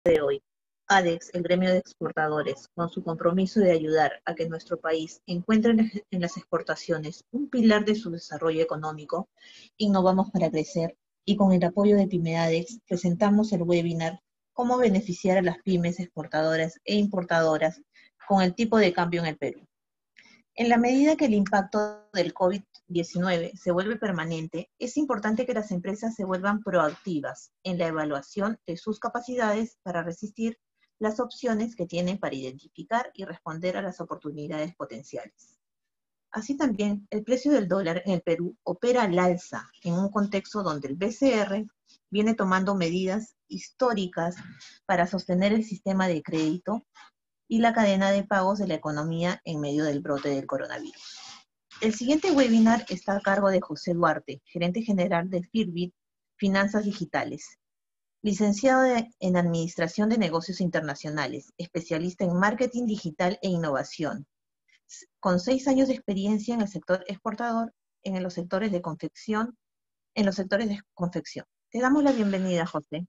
de hoy. ADEX, el gremio de exportadores, con su compromiso de ayudar a que nuestro país encuentre en las exportaciones un pilar de su desarrollo económico, innovamos para crecer y con el apoyo de PymeADEX presentamos el webinar Cómo beneficiar a las pymes exportadoras e importadoras con el tipo de cambio en el Perú. En la medida que el impacto del COVID-19 se vuelve permanente, es importante que las empresas se vuelvan proactivas en la evaluación de sus capacidades para resistir las opciones que tienen para identificar y responder a las oportunidades potenciales. Así también, el precio del dólar en el Perú opera al alza en un contexto donde el BCR viene tomando medidas históricas para sostener el sistema de crédito y la cadena de pagos de la economía en medio del brote del coronavirus. El siguiente webinar está a cargo de José Duarte, gerente general de Firbit Finanzas Digitales, licenciado en Administración de Negocios Internacionales, especialista en Marketing Digital e Innovación, con 6 años de experiencia en el sector exportador, en los sectores de confección, Te damos la bienvenida, José.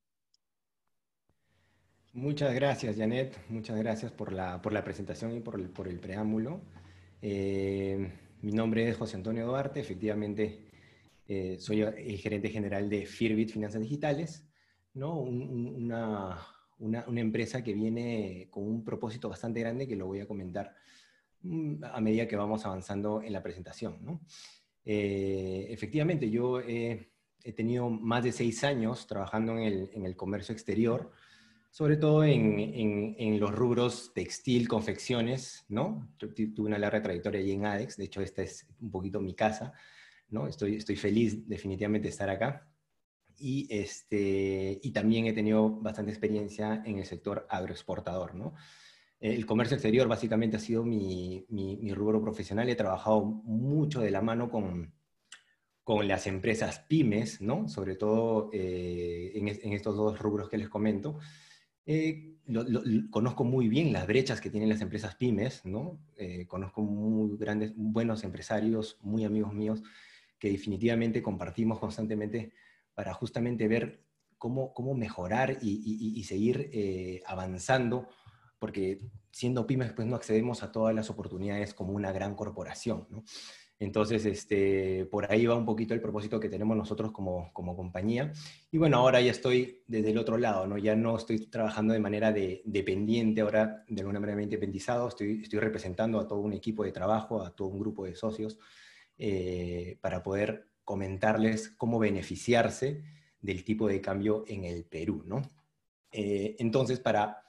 Muchas gracias, Janet. Muchas gracias por la presentación y por el preámbulo. Mi nombre es José Antonio Duarte. Efectivamente, soy el gerente general de Firbit Finanzas Digitales, ¿no? Una empresa que viene con un propósito bastante grande que lo voy a comentar a medida que vamos avanzando en la presentación, ¿no? Efectivamente, yo he tenido más de 6 años trabajando en el comercio exterior, sobre todo en los rubros textil, confecciones, ¿no? Tuve una larga trayectoria allí en ADEX, de hecho esta es un poquito mi casa, ¿no? Estoy feliz definitivamente de estar acá. Y también he tenido bastante experiencia en el sector agroexportador, ¿no? El comercio exterior básicamente ha sido mi rubro profesional. He trabajado mucho de la mano con las empresas pymes, ¿no? Sobre todo en estos dos rubros que les comento. Conozco muy bien las brechas que tienen las empresas pymes, ¿no? Conozco muy buenos empresarios, muy amigos míos, que definitivamente compartimos constantemente para justamente ver cómo mejorar y seguir avanzando, porque siendo pymes pues no accedemos a todas las oportunidades como una gran corporación, ¿no? Entonces, por ahí va un poquito el propósito que tenemos nosotros como compañía. Y bueno, ahora ya estoy desde el otro lado, ¿no? Ya no estoy trabajando de manera dependiente, ahora de alguna manera independizado, estoy representando a todo un equipo de trabajo, a todo un grupo de socios, para poder comentarles cómo beneficiarse del tipo de cambio en el Perú, ¿no? Entonces, para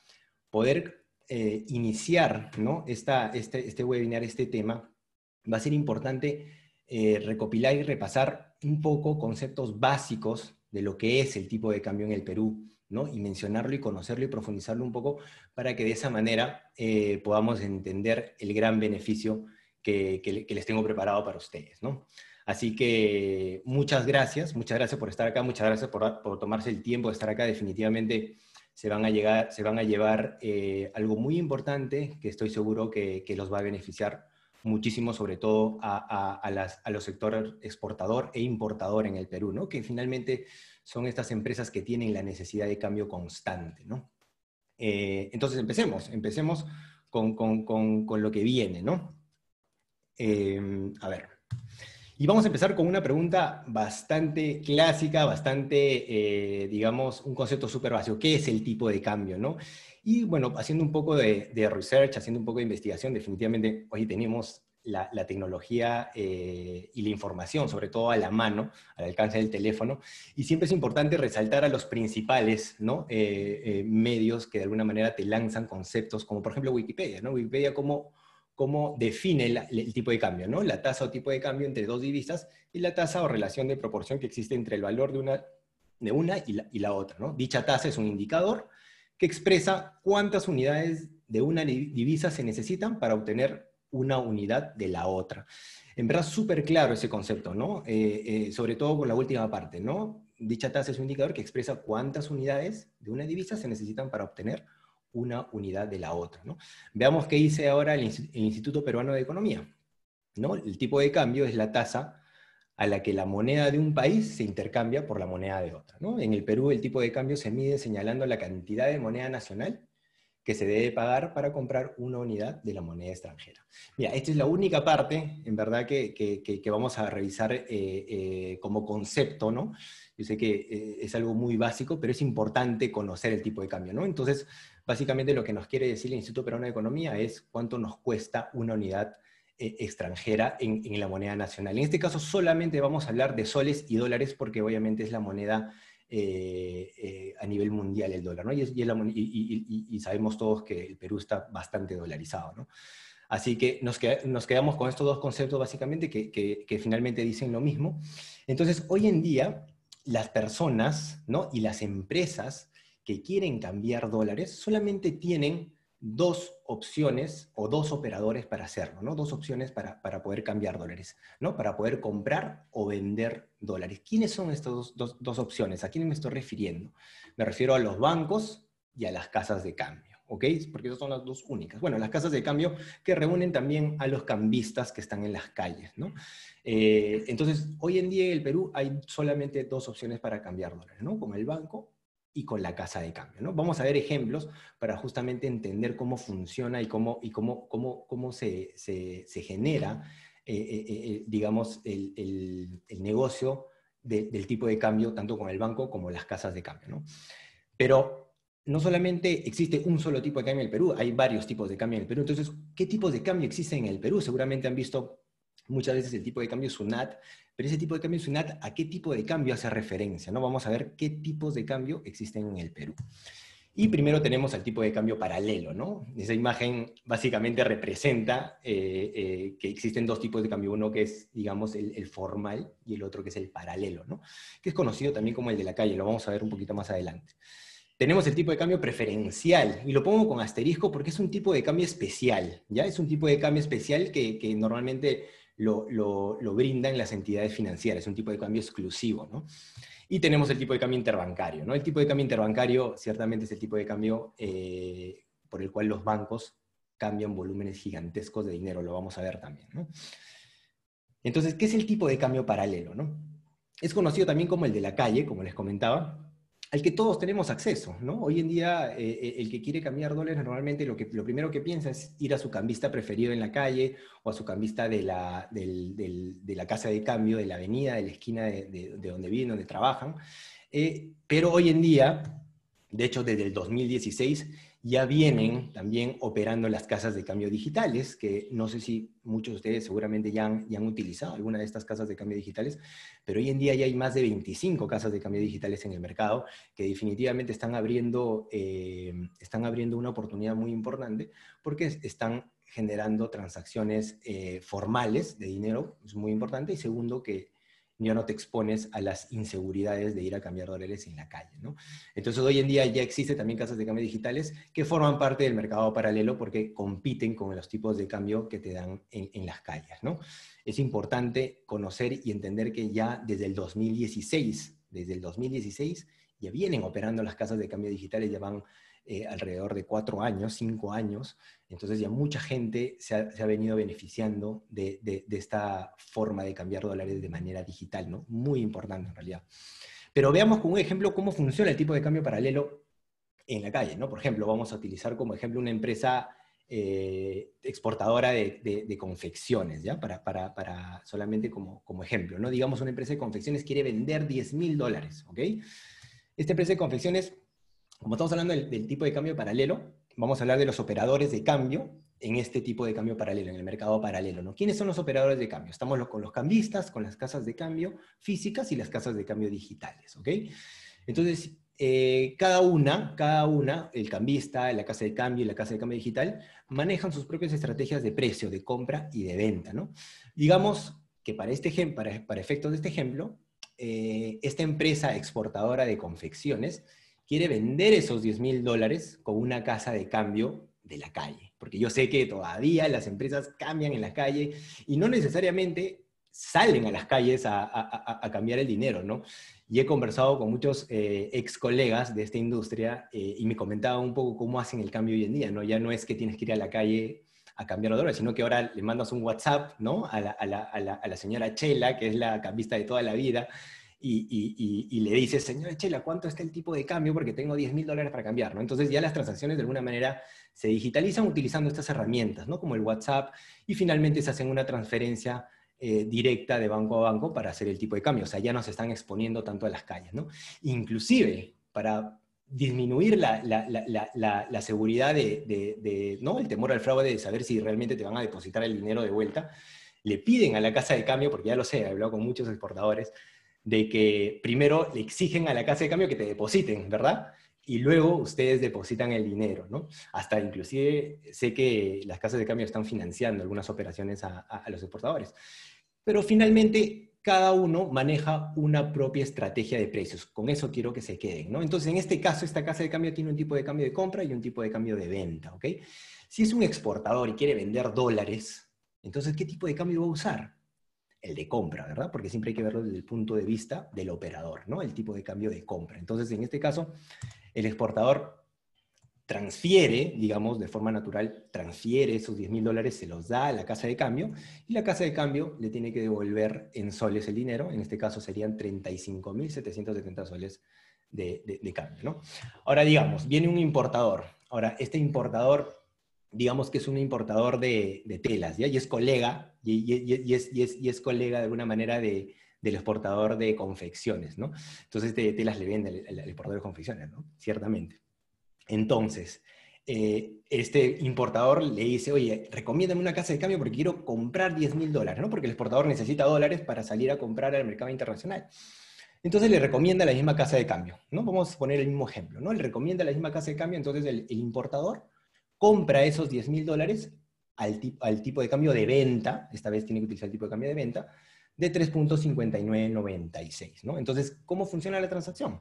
poder iniciar, ¿no? este webinar, este tema, va a ser importante recopilar y repasar un poco conceptos básicos de lo que es el tipo de cambio en el Perú, ¿no? Y mencionarlo y conocerlo y profundizarlo un poco para que de esa manera podamos entender el gran beneficio que les tengo preparado para ustedes, ¿no? Así que muchas gracias por estar acá, muchas gracias por tomarse el tiempo de estar acá. Definitivamente se van a llevar algo muy importante que estoy seguro que los va a beneficiar muchísimo, sobre todo a los sectores exportador e importador en el Perú, ¿no? Que finalmente son estas empresas que tienen la necesidad de cambio constante, ¿no? Entonces empecemos con lo que viene, ¿no? A ver. Y vamos a empezar con una pregunta bastante clásica, bastante, digamos, un concepto súper básico. ¿Qué es el tipo de cambio, no? Y bueno, haciendo un poco de research, haciendo un poco de investigación, definitivamente hoy tenemos la tecnología y la información, sobre todo a la mano, al alcance del teléfono, y siempre es importante resaltar a los principales, ¿no? Medios que de alguna manera te lanzan conceptos, como por ejemplo Wikipedia, ¿no? Wikipedia cómo define el tipo de cambio, ¿no? La tasa o tipo de cambio entre dos divisas y la tasa o relación de proporción que existe entre el valor de una y la otra, ¿no? Dicha tasa es un indicador que expresa cuántas unidades de una divisa se necesitan para obtener una unidad de la otra. En verdad, súper claro ese concepto, ¿no? Sobre todo con la última parte, ¿no? Dicha tasa es un indicador que expresa cuántas unidades de una divisa se necesitan para obtener una unidad de la otra, ¿no? Veamos qué dice ahora el Instituto Peruano de Economía, ¿no? El tipo de cambio es la tasa a la que la moneda de un país se intercambia por la moneda de otra, ¿no? En el Perú el tipo de cambio se mide señalando la cantidad de moneda nacional que se debe pagar para comprar una unidad de la moneda extranjera. Mira, esta es la única parte, en verdad, que vamos a revisar como concepto, ¿no? Yo sé que es algo muy básico, pero es importante conocer el tipo de cambio, ¿no? Entonces, básicamente lo que nos quiere decir el Instituto Peruano de Economía es cuánto nos cuesta una unidad extranjera en la moneda nacional. En este caso solamente vamos a hablar de soles y dólares porque obviamente es la moneda a nivel mundial el dólar, ¿no? Y sabemos todos que el Perú está bastante dolarizado, ¿no? Así que nos quedamos con estos dos conceptos básicamente que finalmente dicen lo mismo. Entonces, hoy en día, las personas, ¿no? Y las empresas que quieren cambiar dólares solamente tienen dos opciones o dos operadores para hacerlo, ¿no? Dos opciones para poder cambiar dólares, ¿no? Para poder comprar o vender dólares. ¿Quiénes son estas dos opciones? ¿A quiénes me estoy refiriendo? Me refiero a los bancos y a las casas de cambio, ¿ok? Porque esas son las dos únicas. Bueno, las casas de cambio que reúnen también a los cambistas que están en las calles, ¿no? Entonces, hoy en día en el Perú hay solamente dos opciones para cambiar dólares, ¿no? Con el banco y con la casa de cambio, ¿no? Vamos a ver ejemplos para justamente entender cómo funciona y cómo se genera, digamos, el negocio del tipo de cambio, tanto con el banco como las casas de cambio, ¿no? Pero no solamente existe un solo tipo de cambio en el Perú, hay varios tipos de cambio en el Perú. Entonces, ¿qué tipos de cambio existen en el Perú? Seguramente han visto muchas veces el tipo de cambio SUNAT, pero ese tipo de cambio SUNAT, ¿a qué tipo de cambio hace referencia? ¿No? Vamos a ver qué tipos de cambio existen en el Perú. Y primero tenemos el tipo de cambio paralelo, ¿no? Esa imagen básicamente representa que existen dos tipos de cambio, uno que es, digamos, el formal y el otro que es el paralelo, ¿no? Que es conocido también como el de la calle, lo vamos a ver un poquito más adelante. Tenemos el tipo de cambio preferencial, y lo pongo con asterisco porque es un tipo de cambio especial, ¿ya? Es un tipo de cambio especial que normalmente lo brindan las entidades financieras, es un tipo de cambio exclusivo, ¿no? Y tenemos el tipo de cambio interbancario, ¿no? El tipo de cambio interbancario ciertamente es el tipo de cambio por el cual los bancos cambian volúmenes gigantescos de dinero, lo vamos a ver también, ¿no? Entonces, ¿qué es el tipo de cambio paralelo, no? Es conocido también como el de la calle, como les comentaba, al que todos tenemos acceso, ¿no? Hoy en día, el que quiere cambiar dólares normalmente lo primero que piensa es ir a su cambista preferido en la calle o a su cambista de la casa de cambio, de la avenida, de la esquina de donde viven, donde trabajan. Pero hoy en día, de hecho desde el 2016, ya vienen también operando las casas de cambio digitales, que no sé si muchos de ustedes seguramente ya han utilizado alguna de estas casas de cambio digitales, pero hoy en día ya hay más de 25 casas de cambio digitales en el mercado que definitivamente están abriendo una oportunidad muy importante porque están generando transacciones formales de dinero, es muy importante, y segundo que ya no te expones a las inseguridades de ir a cambiar dólares en la calle, ¿no? Entonces hoy en día ya existen también casas de cambio digitales que forman parte del mercado paralelo porque compiten con los tipos de cambio que te dan en las calles, ¿no? Es importante conocer y entender que ya desde el 2016 ya vienen operando las casas de cambio digitales, ya van alrededor de 4 años, 5 años, entonces ya mucha gente se ha venido beneficiando de esta forma de cambiar dólares de manera digital, ¿no? Muy importante en realidad. Pero veamos con un ejemplo cómo funciona el tipo de cambio paralelo en la calle, ¿no? Por ejemplo, vamos a utilizar como ejemplo una empresa exportadora de confecciones, ¿ya? Para solamente como ejemplo, ¿no? Digamos, una empresa de confecciones quiere vender $10,000, ¿ok? Esta empresa de confecciones, como estamos hablando del tipo de cambio paralelo, vamos a hablar de los operadores de cambio en este tipo de cambio paralelo, en el mercado paralelo, ¿no? ¿Quiénes son los operadores de cambio? Estamos con los cambistas, con las casas de cambio físicas y las casas de cambio digitales, ¿ok? Entonces, cada una, el cambista, la casa de cambio y la casa de cambio digital, manejan sus propias estrategias de precio, de compra y de venta, ¿no? Digamos que para efectos de este ejemplo, esta empresa exportadora de confecciones quiere vender esos $10,000 con una casa de cambio de la calle. Porque yo sé que todavía las empresas cambian en la calle y no necesariamente salen a las calles a cambiar el dinero, ¿no? Y he conversado con muchos ex colegas de esta industria y me comentaban un poco cómo hacen el cambio hoy en día, ¿no? Ya no es que tienes que ir a la calle a cambiar los dólares, sino que ahora le mandas un WhatsApp, ¿no? A la señora Chela, que es la cambista de toda la vida, y le dices, señora Chela, ¿cuánto está el tipo de cambio? Porque tengo $10.000 para cambiar, ¿no? Entonces ya las transacciones de alguna manera se digitalizan utilizando estas herramientas, ¿no? Como el WhatsApp, y finalmente se hacen una transferencia directa de banco a banco para hacer el tipo de cambio. O sea, ya no se están exponiendo tanto a las calles, ¿no? Inclusive, para disminuir la seguridad ¿no? El temor al fraude de saber si realmente te van a depositar el dinero de vuelta, le piden a la casa de cambio, porque ya lo sé, he hablado con muchos exportadores, de que primero le exigen a la casa de cambio que te depositen, ¿verdad? Y luego ustedes depositan el dinero, ¿no? Hasta inclusive sé que las casas de cambio están financiando algunas operaciones a los exportadores. Pero finalmente cada uno maneja una propia estrategia de precios. Con eso quiero que se queden, ¿no? Entonces, en este caso, esta casa de cambio tiene un tipo de cambio de compra y un tipo de cambio de venta, ¿ok? Si es un exportador y quiere vender dólares, entonces, ¿qué tipo de cambio va a usar? El de compra, ¿verdad? Porque siempre hay que verlo desde el punto de vista del operador, ¿no? El tipo de cambio de compra. Entonces, en este caso, el exportador transfiere, digamos, de forma natural, transfiere esos $10.000, se los da a la casa de cambio, y la casa de cambio le tiene que devolver en soles el dinero, en este caso serían 35.770 soles de cambio, ¿no? Ahora, digamos, viene un importador. Ahora, este importador, digamos que es un importador de telas, ¿ya? Y es colega, y es colega de alguna manera del exportador de confecciones, ¿no? Entonces, de telas le vende al exportador de confecciones, ¿no? Ciertamente. Entonces, este importador le dice, oye, recomiéndame una casa de cambio porque quiero comprar $10.000, ¿no? Porque el exportador necesita dólares para salir a comprar al mercado internacional. Entonces le recomienda la misma casa de cambio, ¿no? Vamos a poner el mismo ejemplo, ¿no? Le recomienda la misma casa de cambio, entonces el importador compra esos $10.000 al tipo de cambio de venta, esta vez tiene que utilizar el tipo de cambio de venta, de 3.5996, ¿no? Entonces, ¿cómo funciona la transacción?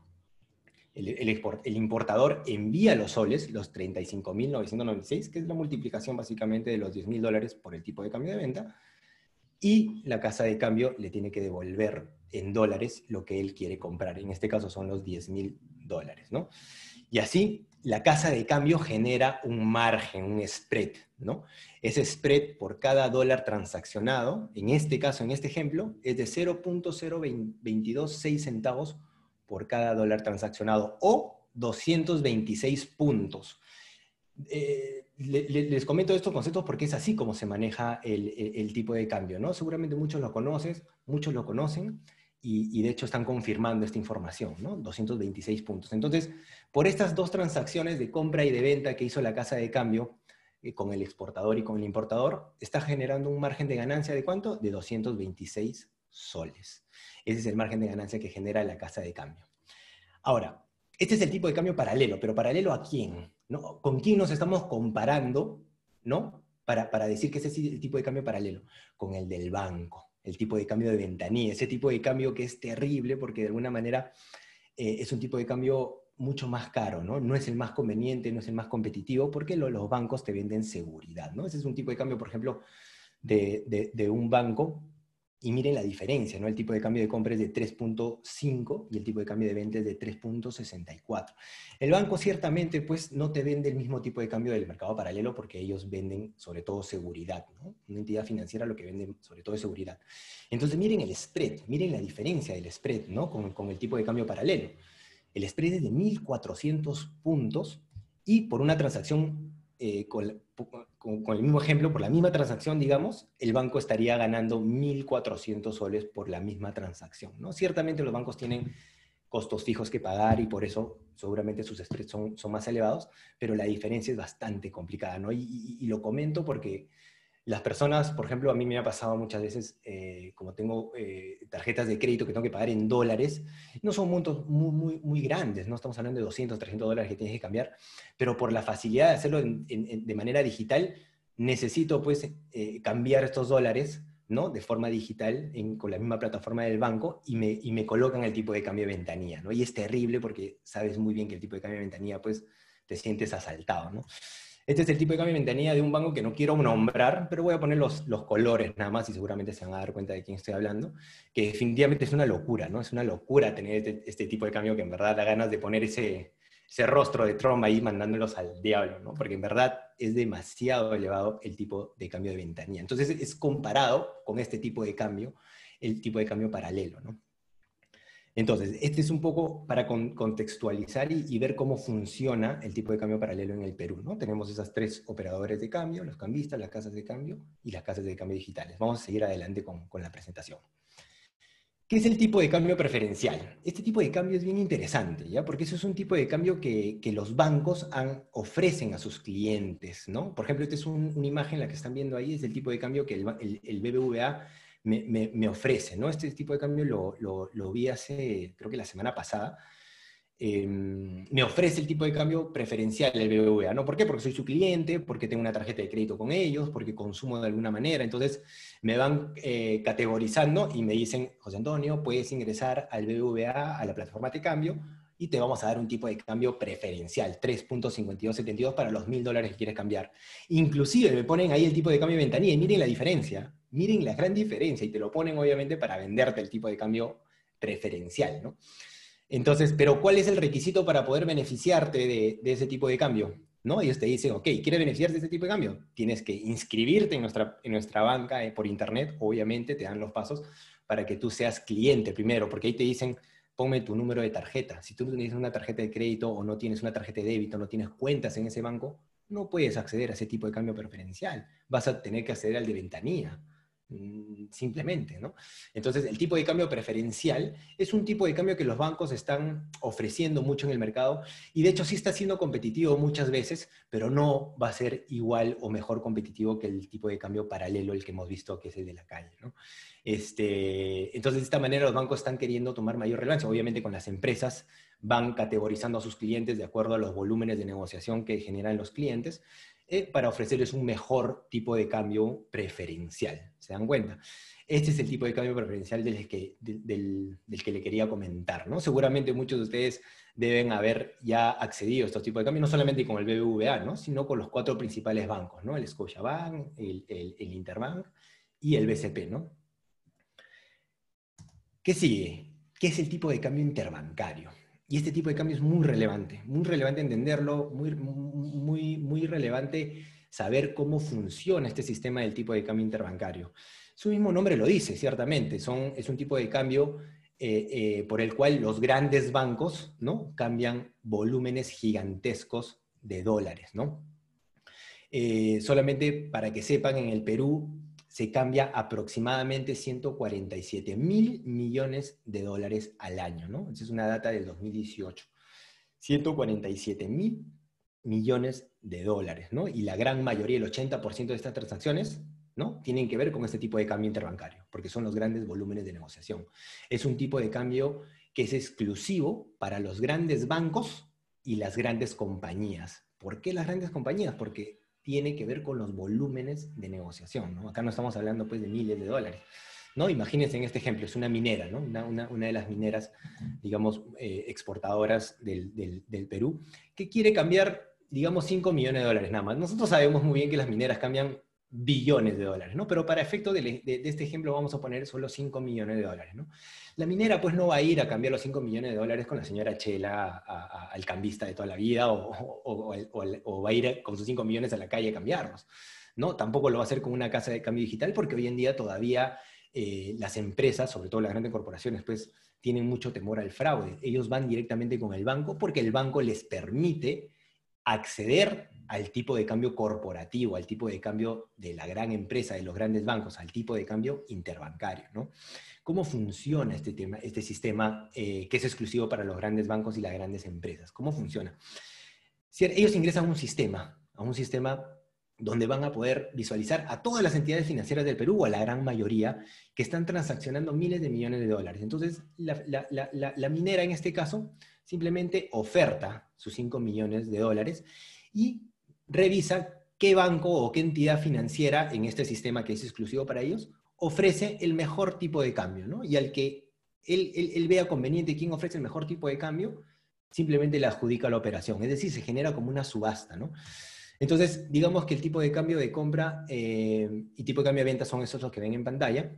El importador envía los soles, los 35.996, que es la multiplicación básicamente de los $10.000 por el tipo de cambio de venta, y la casa de cambio le tiene que devolver en dólares lo que él quiere comprar. En este caso son los $10.000, ¿no? Y así la casa de cambio genera un margen, un spread, ¿no? Ese spread por cada dólar transaccionado, en este caso, en este ejemplo, es de 0.0226 centavos por cada dólar transaccionado, o 226 puntos. Les comento estos conceptos porque es así como se maneja el tipo de cambio, ¿no? Seguramente muchos lo conocen, y de hecho están confirmando esta información, ¿no? 226 puntos. Entonces, por estas dos transacciones de compra y de venta que hizo la casa de cambio con el exportador y con el importador, está generando un margen de ganancia ¿de cuánto? De 226 soles. Ese es el margen de ganancia que genera la casa de cambio. Ahora, este es el tipo de cambio paralelo, pero ¿paralelo a quién? ¿No? ¿Con quién nos estamos comparando, ¿no? Para decir que ese es el tipo de cambio paralelo. Con el del banco, el tipo de cambio de ventanilla, ese tipo de cambio que es terrible porque de alguna manera es un tipo de cambio mucho más caro, ¿no? No es el más conveniente, no es el más competitivo, porque los bancos te venden seguridad, ¿no? Ese es un tipo de cambio, por ejemplo, de un banco. Y miren la diferencia, ¿no? El tipo de cambio de compra es de 3.5 y el tipo de cambio de venta es de 3.64. El banco ciertamente pues no te vende el mismo tipo de cambio del mercado paralelo porque ellos venden sobre todo seguridad, ¿no? Una entidad financiera lo que vende sobre todo es seguridad. Entonces miren el spread, miren la diferencia del spread, ¿no? Con el tipo de cambio paralelo. El spread es de 1.400 puntos y por una transacción con el mismo ejemplo, por la misma transacción, digamos, el banco estaría ganando 1.400 soles por la misma transacción, ¿no? Ciertamente los bancos tienen costos fijos que pagar y por eso seguramente sus spreads son más elevados, pero la diferencia es bastante complicada, ¿no? Y lo comento porque las personas, por ejemplo, a mí me ha pasado muchas veces, como tengo tarjetas de crédito que tengo que pagar en dólares, no son montos muy grandes, no estamos hablando de 200, 300 dólares que tienes que cambiar, pero por la facilidad de hacerlo de manera digital, necesito pues cambiar estos dólares, ¿no? De forma digital con la misma plataforma del banco y me colocan el tipo de cambio de ventanilla, ¿no? Y es terrible porque sabes muy bien que el tipo de cambio de ventanilla pues te sientes asaltado, ¿no? Este es el tipo de cambio de ventanilla de un banco que no quiero nombrar, pero voy a poner los colores nada más y seguramente se van a dar cuenta de quién estoy hablando, que definitivamente es una locura, ¿no? Es una locura tener este tipo de cambio que en verdad da ganas de poner ese ese rostro de Trump ahí mandándolos al diablo, ¿no? Porque en verdad es demasiado elevado el tipo de cambio de ventanilla. Entonces es comparado con este tipo de cambio, el tipo de cambio paralelo, ¿no? Entonces, este es un poco para contextualizar y ver cómo funciona el tipo de cambio paralelo en el Perú, ¿no? Tenemos esas tres operadores de cambio, los cambistas, las casas de cambio y las casas de cambio digitales. Vamos a seguir adelante con la presentación. ¿Qué es el tipo de cambio preferencial? Este tipo de cambio es bien interesante, ¿ya? Porque eso es un tipo de cambio que los bancos ofrecen a sus clientes, ¿no? Por ejemplo, esta es una imagen, la que están viendo ahí, es el tipo de cambio que el BBVA me ofrece, ¿no? Este tipo de cambio lo vi hace, creo que la semana pasada. Me ofrece el tipo de cambio preferencial el BBVA, ¿no? ¿Por qué? Porque soy su cliente, porque tengo una tarjeta de crédito con ellos, porque consumo de alguna manera. Entonces me van categorizando y me dicen, José Antonio, puedes ingresar al BBVA, a la plataforma de cambio, y te vamos a dar un tipo de cambio preferencial, 3.5272 para los $1.000 que quieres cambiar. Inclusive me ponen ahí el tipo de cambio de ventanilla, y miren la diferencia, miren la gran diferencia, y te lo ponen obviamente para venderte el tipo de cambio preferencial, ¿no? Entonces, pero ¿cuál es el requisito para poder beneficiarte de ese tipo de cambio? ¿No? Ellos te dicen, ok, ¿quieres beneficiarte de ese tipo de cambio? Tienes que inscribirte en nuestra banca por internet, obviamente te dan los pasos para que tú seas cliente primero, porque ahí te dicen, ponme tu número de tarjeta. Si tú no tienes una tarjeta de crédito o no tienes una tarjeta de débito, no tienes cuentas en ese banco, no puedes acceder a ese tipo de cambio preferencial. Vas a tener que acceder al de ventanilla, simplemente, ¿no? Entonces, el tipo de cambio preferencial es un tipo de cambio que los bancos están ofreciendo mucho en el mercado y de hecho sí está siendo competitivo muchas veces, pero no va a ser igual o mejor competitivo que el tipo de cambio paralelo, el que hemos visto que es el de la calle, ¿no? Entonces, de esta manera los bancos están queriendo tomar mayor relevancia. Obviamente con las empresas van categorizando a sus clientes de acuerdo a los volúmenes de negociación que generan los clientes, para ofrecerles un mejor tipo de cambio preferencial. ¿Se dan cuenta? Este es el tipo de cambio preferencial del que le quería comentar, ¿no? Seguramente muchos de ustedes deben haber ya accedido a estos tipos de cambios, no solamente con el BBVA, ¿no? Sino con los 4 principales bancos, ¿no? El Scotiabank, el Interbank y el BCP, ¿no? ¿Qué sigue? ¿Qué es el tipo de cambio interbancario? Y este tipo de cambio es muy relevante entenderlo, muy relevante saber cómo funciona este sistema del tipo de cambio interbancario. Su mismo nombre lo dice, ciertamente, es un tipo de cambio por el cual los grandes bancos, ¿no?, cambian volúmenes gigantescos de dólares, ¿no? Solamente para que sepan, en el Perú se cambia aproximadamente 147.000 millones de dólares al año, ¿no? Esa es una data del 2018. 147.000 millones de dólares, ¿no? Y la gran mayoría, el 80% de estas transacciones, ¿no?, tienen que ver con este tipo de cambio interbancario, porque son los grandes volúmenes de negociación. Es un tipo de cambio que es exclusivo para los grandes bancos y las grandes compañías. ¿Por qué las grandes compañías? Porque tiene que ver con los volúmenes de negociación, ¿no? Acá no estamos hablando pues de miles de dólares, ¿no? Imagínense en este ejemplo, es una minera, ¿no? Una de las mineras, digamos, exportadoras del Perú, que quiere cambiar, digamos, 5 millones de dólares nada más. Nosotros sabemos muy bien que las mineras cambian billones de dólares, ¿no? Pero para efecto de este ejemplo vamos a poner solo 5 millones de dólares, ¿no? La minera pues no va a ir a cambiar los 5 millones de dólares con la señora Chela al cambista de toda la vida o va a ir con sus 5 millones a la calle a cambiarlos, ¿no? Tampoco lo va a hacer con una casa de cambio digital porque hoy en día todavía las empresas, sobre todo las grandes corporaciones, pues tienen mucho temor al fraude. Ellos van directamente con el banco porque el banco les permite acceder al tipo de cambio corporativo, al tipo de cambio de la gran empresa, de los grandes bancos, al tipo de cambio interbancario, ¿no? ¿Cómo funciona este sistema que es exclusivo para los grandes bancos y las grandes empresas? ¿Cómo funciona? Ellos ingresan a un sistema donde van a poder visualizar a todas las entidades financieras del Perú, o a la gran mayoría, que están transaccionando miles de millones de dólares. Entonces, la minera en este caso simplemente oferta sus 5 millones de dólares y revisa qué banco o qué entidad financiera en este sistema que es exclusivo para ellos ofrece el mejor tipo de cambio, ¿no? Y al que él vea conveniente quién ofrece el mejor tipo de cambio, simplemente le adjudica la operación. Es decir, se genera como una subasta, ¿no? Entonces, digamos que el tipo de cambio de compra y tipo de cambio de venta son esos los que ven en pantalla.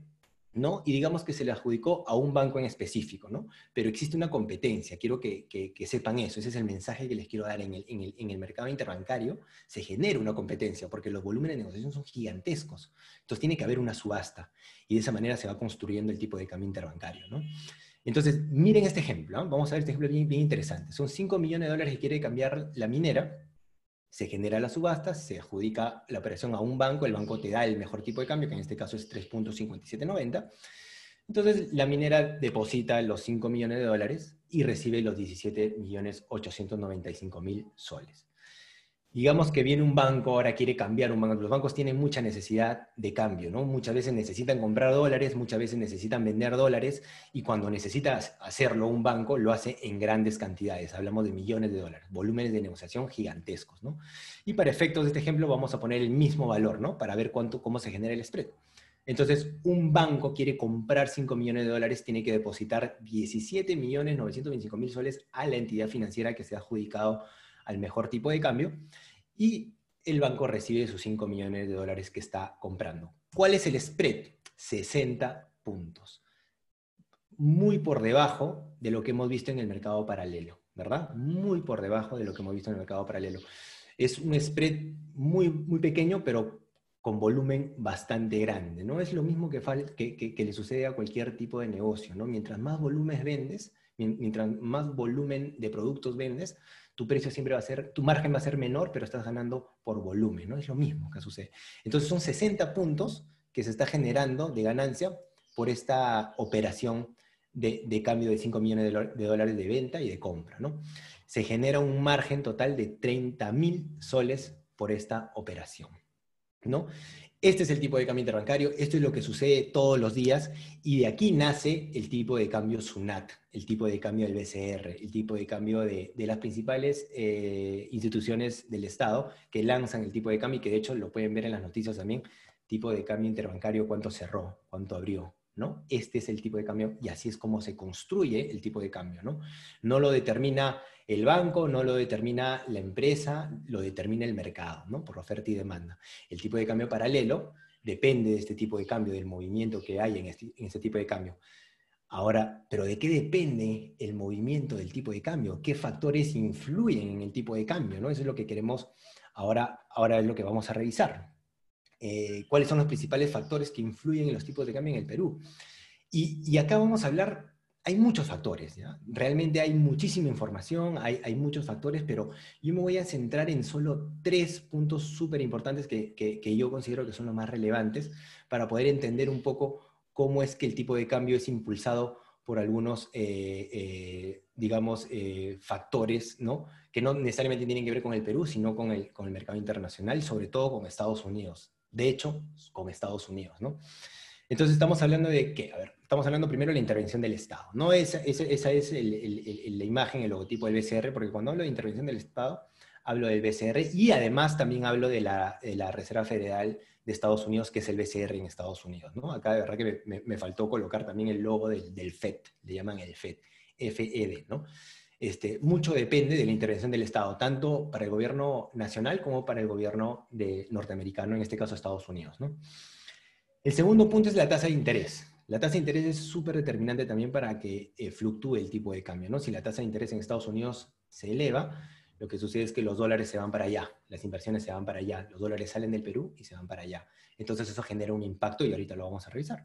¿no? Y digamos que se le adjudicó a un banco en específico, ¿no? Pero existe una competencia, quiero que sepan eso, ese es el mensaje que les quiero dar. En el mercado interbancario se genera una competencia, porque los volúmenes de negociación son gigantescos, entonces tiene que haber una subasta, y de esa manera se va construyendo el tipo de cambio interbancario, ¿no? Entonces, miren este ejemplo, ¿eh? Vamos a ver este ejemplo bien, bien interesante. Son 5 millones de dólares que quiere cambiar la minera, se genera la subasta, se adjudica la operación a un banco, el banco te da el mejor tipo de cambio, que en este caso es 3.5790. Entonces la minera deposita los 5 millones de dólares y recibe los 17.895.000 soles. Digamos que viene un banco, ahora quiere cambiar un banco. Los bancos tienen mucha necesidad de cambio, ¿no? Muchas veces necesitan comprar dólares, muchas veces necesitan vender dólares, y cuando necesitas hacerlo un banco, lo hace en grandes cantidades. Hablamos de millones de dólares, volúmenes de negociación gigantescos, ¿no? Y para efectos de este ejemplo vamos a poner el mismo valor, ¿no? Para ver cómo se genera el spread. Entonces, un banco quiere comprar 5 millones de dólares, tiene que depositar 17.925.000 soles a la entidad financiera que se ha adjudicado al mejor tipo de cambio, y el banco recibe sus 5 millones de dólares que está comprando. ¿Cuál es el spread? 60 puntos. Muy por debajo de lo que hemos visto en el mercado paralelo, ¿verdad? Muy por debajo de lo que hemos visto en el mercado paralelo. Es un spread muy, muy pequeño, pero con volumen bastante grande, ¿no? Es lo mismo que le sucede a cualquier tipo de negocio, ¿no? Mientras más volumen vendes, mientras más volumen de productos vendes, tu precio siempre va a ser, tu margen va a ser menor, pero estás ganando por volumen, ¿no? Es lo mismo que sucede. Entonces son 60 puntos que se está generando de ganancia por esta operación de cambio de 5 millones de dólares de venta y de compra, ¿no? Se genera un margen total de 30.000 soles por esta operación, ¿no? Este es el tipo de cambio interbancario, esto es lo que sucede todos los días, y de aquí nace el tipo de cambio SUNAT, el tipo de cambio del BCR, el tipo de cambio de las principales instituciones del Estado que lanzan el tipo de cambio, y que de hecho lo pueden ver en las noticias también, tipo de cambio interbancario, cuánto cerró, cuánto abrió, ¿no? Este es el tipo de cambio, y así es como se construye el tipo de cambio, ¿no? No lo determina el banco, no lo determina la empresa, lo determina el mercado, ¿no? Por oferta y demanda. El tipo de cambio paralelo depende de este tipo de cambio, del movimiento que hay en este tipo de cambio. Ahora, ¿pero de qué depende el movimiento del tipo de cambio? ¿Qué factores influyen en el tipo de cambio, ¿no? Eso es lo que queremos, ahora es lo que vamos a revisar. ¿Cuáles son los principales factores que influyen en los tipos de cambio en el Perú? Y acá vamos a hablar, hay muchos factores, ¿ya? Realmente hay muchísima información, hay muchos factores, pero yo me voy a centrar en solo 3 puntos súper importantes que yo considero que son los más relevantes para poder entender un poco cómo es que el tipo de cambio es impulsado por algunos, digamos, factores, ¿no? Que no necesariamente tienen que ver con el Perú, sino con el mercado internacional, y sobre todo con Estados Unidos. De hecho, con Estados Unidos, ¿no? Entonces estamos hablando de qué, a ver, estamos hablando primero de la intervención del Estado. No esa es la imagen, el logotipo del BCR, porque cuando hablo de intervención del Estado, hablo del BCR, y además también hablo de la Reserva Federal de Estados Unidos, que es el BCR en Estados Unidos, ¿no? Acá de verdad que me faltó colocar también el logo del FED, le llaman el FED, FED, ¿no? Mucho depende de la intervención del Estado, tanto para el gobierno nacional como para el gobierno norteamericano, en este caso Estados Unidos, ¿no? El segundo punto es la tasa de interés. La tasa de interés es súper determinante también para que fluctúe el tipo de cambio, ¿no? Si la tasa de interés en Estados Unidos se eleva, lo que sucede es que los dólares se van para allá, las inversiones se van para allá, los dólares salen del Perú y se van para allá. Entonces eso genera un impacto, y ahorita lo vamos a revisar.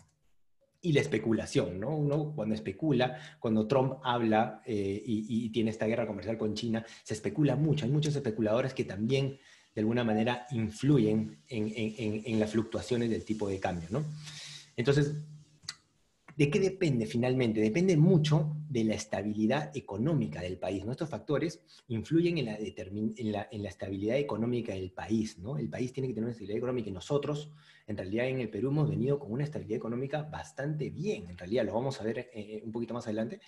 Y la especulación, ¿no? Uno cuando especula, cuando Trump habla y tiene esta guerra comercial con China, se especula mucho. Hay muchos especuladores que también de alguna manera influyen en las fluctuaciones del tipo de cambio, ¿no? Entonces, ¿de qué depende finalmente? Depende mucho de la estabilidad económica del país, ¿no? Estos factores influyen en la estabilidad económica del país, ¿no? El país tiene que tener una estabilidad económica, y nosotros, en realidad, en el Perú hemos venido con una estabilidad económica bastante bien. En realidad, lo vamos a ver un poquito más adelante,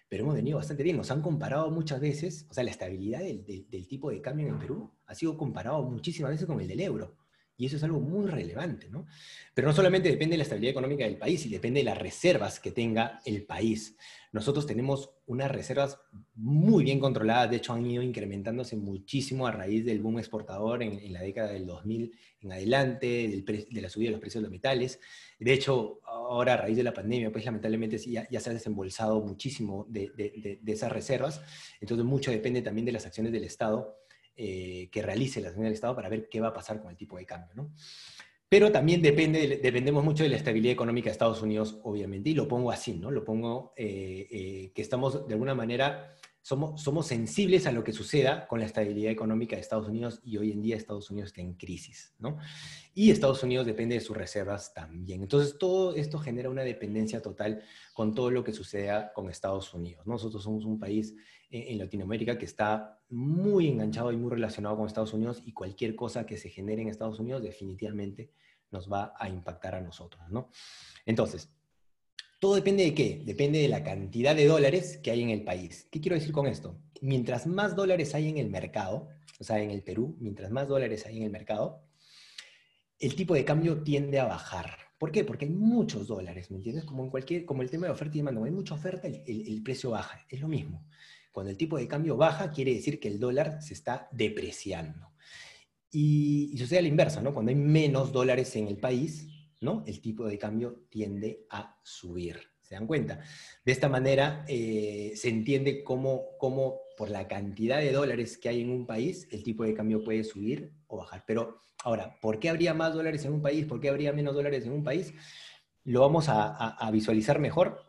pero hemos venido bastante bien. Nos han comparado muchas veces, o sea, la estabilidad del tipo de cambio en el Perú ha sido comparado muchísimas veces con el del euro. Y eso es algo muy relevante, ¿no? Pero no solamente depende de la estabilidad económica del país, y depende de las reservas que tenga el país. Nosotros tenemos unas reservas muy bien controladas, de hecho han ido incrementándose muchísimo a raíz del boom exportador en la década del 2000 en adelante, de la subida de los precios de los metales. De hecho, ahora a raíz de la pandemia, pues lamentablemente ya se ha desembolsado muchísimo de esas reservas, entonces mucho depende también de las acciones del Estado, que realice la acción del Estado para ver qué va a pasar con el tipo de cambio, ¿no? Pero también dependemos mucho de la estabilidad económica de Estados Unidos, obviamente, y lo pongo así, ¿no? Lo pongo que estamos, de alguna manera, somos sensibles a lo que suceda con la estabilidad económica de Estados Unidos, y hoy en día Estados Unidos está en crisis, ¿no? Y Estados Unidos depende de sus reservas también. Entonces, todo esto genera una dependencia total con todo lo que suceda con Estados Unidos, ¿no? Nosotros somos un país en Latinoamérica que está muy enganchado y muy relacionado con Estados Unidos, y cualquier cosa que se genere en Estados Unidos definitivamente nos va a impactar a nosotros, ¿no? Entonces, ¿todo depende de qué? Depende de la cantidad de dólares que hay en el país. ¿Qué quiero decir con esto? Mientras más dólares hay en el mercado, o sea, en el Perú, mientras más dólares hay en el mercado, el tipo de cambio tiende a bajar. ¿Por qué? Porque hay muchos dólares, ¿me entiendes? Como el tema de oferta y demanda, cuando hay mucha oferta, el precio baja. Es lo mismo. Cuando el tipo de cambio baja, quiere decir que el dólar se está depreciando. Y sucede a la inversa, ¿no? Cuando hay menos dólares en el país, ¿no? El tipo de cambio tiende a subir. ¿Se dan cuenta? De esta manera se entiende cómo por la cantidad de dólares que hay en un país, el tipo de cambio puede subir o bajar. Pero ahora, ¿por qué habría más dólares en un país? ¿Por qué habría menos dólares en un país? Lo vamos a visualizar mejor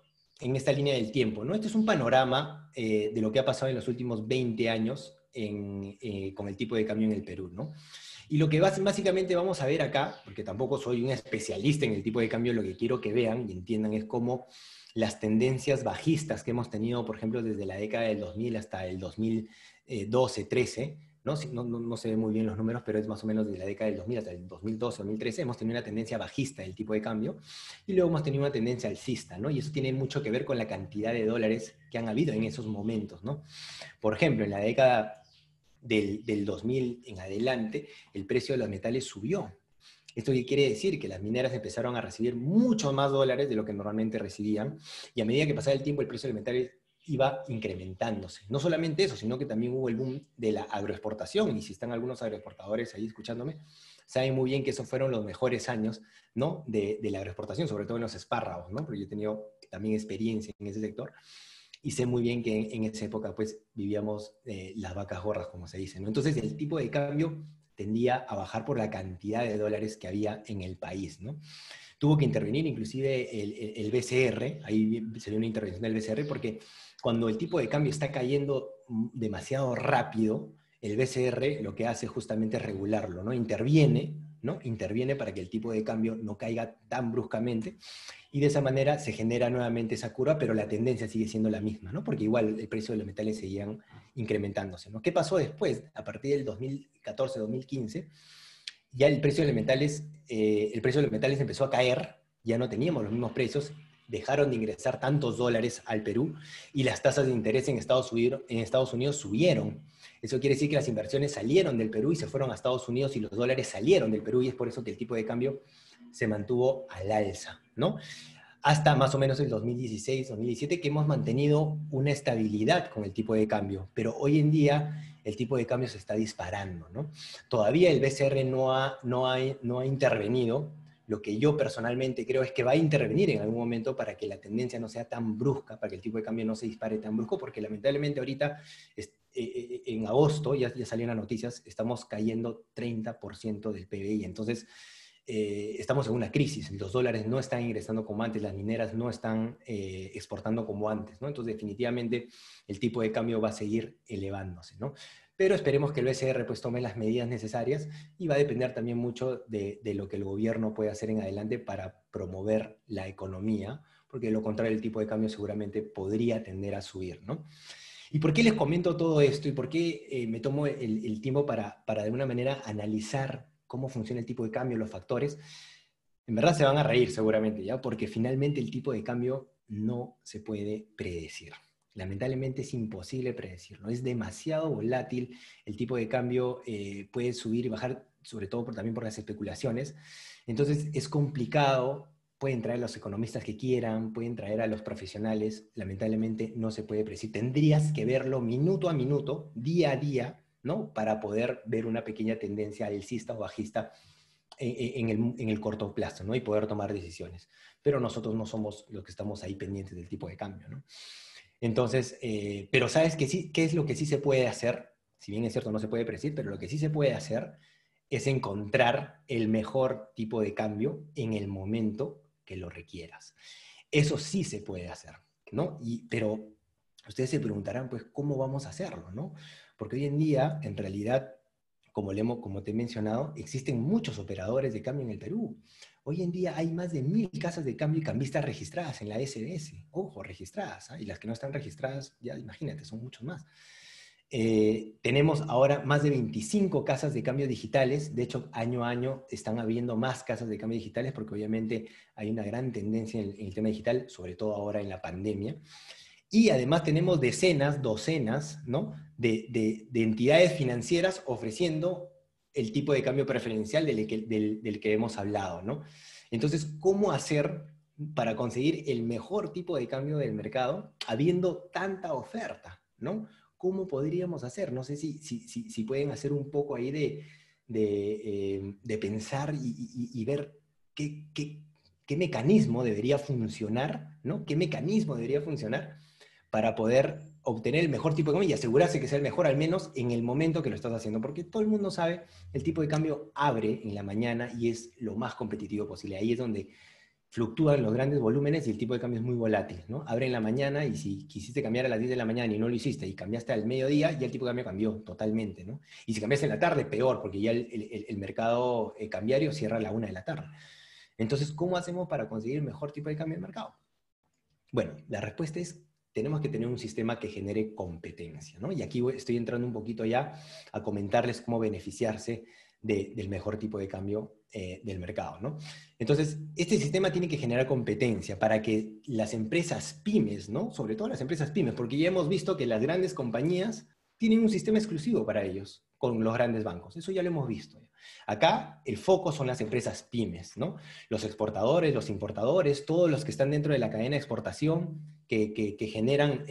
en esta línea del tiempo, ¿no? Este es un panorama de lo que ha pasado en los últimos 20 años con el tipo de cambio en el Perú, ¿no? Y lo que básicamente vamos a ver acá, porque tampoco soy un especialista en el tipo de cambio, lo que quiero que vean y entiendan es cómo las tendencias bajistas que hemos tenido, por ejemplo, desde la década del 2000 hasta el 2012-13, ¿no? No se ven muy bien los números, pero es más o menos desde la década del 2000 hasta el 2012-2013, hemos tenido una tendencia bajista del tipo de cambio, y luego hemos tenido una tendencia alcista, ¿no? Y eso tiene mucho que ver con la cantidad de dólares que han habido en esos momentos, ¿no? Por ejemplo, en la década del 2000 en adelante, el precio de los metales subió. ¿Esto qué quiere decir? Que las mineras empezaron a recibir mucho más dólares de lo que normalmente recibían, y a medida que pasaba el tiempo el precio de los metales iba incrementándose. No solamente eso, sino que también hubo el boom de la agroexportación, y si están algunos agroexportadores ahí escuchándome, saben muy bien que esos fueron los mejores años, ¿no? de la agroexportación, sobre todo en los espárragos, ¿no? Porque yo he tenido también experiencia en ese sector, y sé muy bien que en esa época pues vivíamos las vacas gordas, como se dice, ¿no? Entonces el tipo de cambio tendía a bajar por la cantidad de dólares que había en el país, ¿no? Tuvo que intervenir inclusive el BCR, ahí se dio una intervención del BCR, porque cuando el tipo de cambio está cayendo demasiado rápido, el BCR lo que hace justamente es regularlo, ¿no? Interviene para que el tipo de cambio no caiga tan bruscamente, y de esa manera se genera nuevamente esa curva, pero la tendencia sigue siendo la misma, ¿no? Porque igual el precio de los metales seguían incrementándose, ¿no? ¿Qué pasó después? A partir del 2014-2015, ya el precio de los metales empezó a caer, ya no teníamos los mismos precios, dejaron de ingresar tantos dólares al Perú, y las tasas de interés en Estados Unidos subieron. Eso quiere decir que las inversiones salieron del Perú y se fueron a Estados Unidos, y los dólares salieron del Perú, y es por eso que el tipo de cambio se mantuvo al alza, ¿no? Hasta más o menos el 2016, 2017, que hemos mantenido una estabilidad con el tipo de cambio, pero hoy en día el tipo de cambio se está disparando, ¿no? Todavía el BCR no ha intervenido. Lo que yo personalmente creo es que va a intervenir en algún momento para que la tendencia no sea tan brusca, para que el tipo de cambio no se dispare tan brusco, porque lamentablemente ahorita, en agosto, ya salieron las noticias, estamos cayendo 30% del PBI, entonces estamos en una crisis, los dólares no están ingresando como antes, las mineras no están exportando como antes, ¿no? Entonces definitivamente el tipo de cambio va a seguir elevándose, ¿no? Pero esperemos que el BCR pues tome las medidas necesarias, y va a depender también mucho de lo que el gobierno pueda hacer en adelante para promover la economía, porque de lo contrario el tipo de cambio seguramente podría tender a subir, ¿no? ¿Y por qué les comento todo esto? ¿Y por qué me tomo el tiempo para de alguna manera analizar cómo funciona el tipo de cambio, los factores? En verdad se van a reír seguramente, ¿ya? Porque finalmente el tipo de cambio no se puede predecir. Lamentablemente es imposible predecirlo. Es demasiado volátil. El tipo de cambio puede subir y bajar sobre todo también por las especulaciones. Entonces es complicado, pueden traer a los economistas que quieran, pueden traer a los profesionales, lamentablemente no se puede predecir. Tendrías que verlo minuto a minuto, día a día, ¿no? Para poder ver una pequeña tendencia alcista o bajista en el corto plazo, ¿no? Y poder tomar decisiones. Pero nosotros no somos los que estamos ahí pendientes del tipo de cambio, ¿no? Entonces, pero ¿sabes qué, sí, qué es lo que sí se puede hacer? Si bien es cierto, no se puede predecir, pero lo que sí se puede hacer es encontrar el mejor tipo de cambio en el momento que lo requieras. Eso sí se puede hacer, ¿no? Pero ustedes se preguntarán, pues, ¿cómo vamos a hacerlo, no? Porque hoy en día, en realidad, como te he mencionado, existen muchos operadores de cambio en el Perú. Hoy en día hay más de 1000 casas de cambio y cambistas registradas en la SBS. Ojo, registradas, ¿eh? Y las que no están registradas, ya imagínate, son muchos más. Tenemos ahora más de 25 casas de cambio digitales. De hecho, año a año están habiendo más casas de cambio digitales porque obviamente hay una gran tendencia en el tema digital, sobre todo ahora en la pandemia. Y además tenemos docenas, ¿no? de entidades financieras ofreciendo el tipo de cambio preferencial del que hemos hablado, ¿no? Entonces, ¿cómo hacer para conseguir el mejor tipo de cambio del mercado habiendo tanta oferta, ¿no? ¿Cómo podríamos hacer? No sé si pueden hacer un poco ahí de pensar y ver qué mecanismo debería funcionar, ¿no? ¿Qué mecanismo debería funcionar para poder obtener el mejor tipo de cambio y asegurarse que sea el mejor, al menos en el momento que lo estás haciendo? Porque todo el mundo sabe, el tipo de cambio abre en la mañana y es lo más competitivo posible. Ahí es donde fluctúan los grandes volúmenes y el tipo de cambio es muy volátil, ¿no? Abre en la mañana y si quisiste cambiar a las 10 de la mañana y no lo hiciste y cambiaste al mediodía, ya el tipo de cambio cambió totalmente, ¿no? Y si cambiaste en la tarde, peor, porque ya el mercado cambiario cierra a la 1 de la tarde. Entonces, ¿cómo hacemos para conseguir el mejor tipo de cambio del mercado? Bueno, la respuesta es, tenemos que tener un sistema que genere competencia, ¿no? Y aquí estoy entrando un poquito ya a comentarles cómo beneficiarse del mejor tipo de cambio del mercado, ¿no? Entonces, este sistema tiene que generar competencia para que las empresas pymes, ¿no? Sobre todo las empresas pymes, porque ya hemos visto que las grandes compañías tienen un sistema exclusivo para ellos con los grandes bancos. Eso ya lo hemos visto. Acá el foco son las empresas pymes, ¿no? Los exportadores, los importadores, todos los que están dentro de la cadena de exportación que generan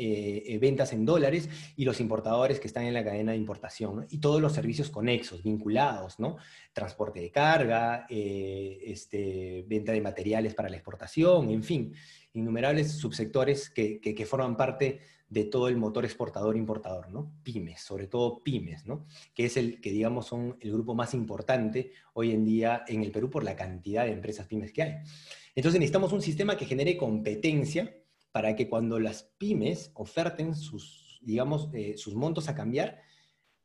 ventas en dólares y los importadores que están en la cadena de importación, ¿no? Y todos los servicios conexos, vinculados, ¿no? Transporte de carga, venta de materiales para la exportación, en fin, innumerables subsectores que forman parte de todo el motor exportador-importador, ¿no? Pymes, sobre todo pymes, ¿no? Que es el que, digamos, son el grupo más importante hoy en día en el Perú por la cantidad de empresas pymes que hay. Entonces necesitamos un sistema que genere competencia para que cuando las pymes oferten digamos, sus montos a cambiar,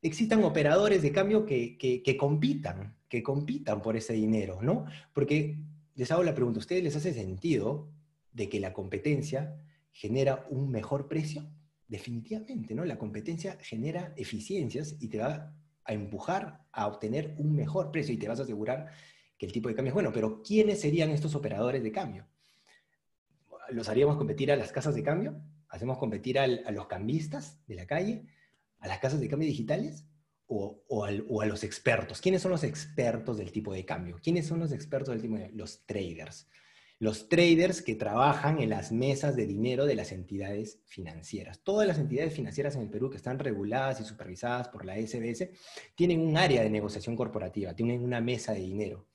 existan operadores de cambio que compitan por ese dinero, ¿no? Porque les hago la pregunta, ¿a ustedes les hace sentido de que la competencia genera un mejor precio? Definitivamente, ¿no? La competencia genera eficiencias y te va a empujar a obtener un mejor precio y te vas a asegurar que el tipo de cambio es bueno. Pero ¿quiénes serían estos operadores de cambio? ¿Los haríamos competir a las casas de cambio? ¿Hacemos competir a los cambistas de la calle? ¿A las casas de cambio digitales? ¿O a los expertos? ¿Quiénes son los expertos del tipo de cambio? ¿Quiénes son los expertos del tipo de cambio? Los traders. Los traders que trabajan en las mesas de dinero de las entidades financieras. Todas las entidades financieras en el Perú que están reguladas y supervisadas por la SBS tienen un área de negociación corporativa, tienen una mesa de dinero,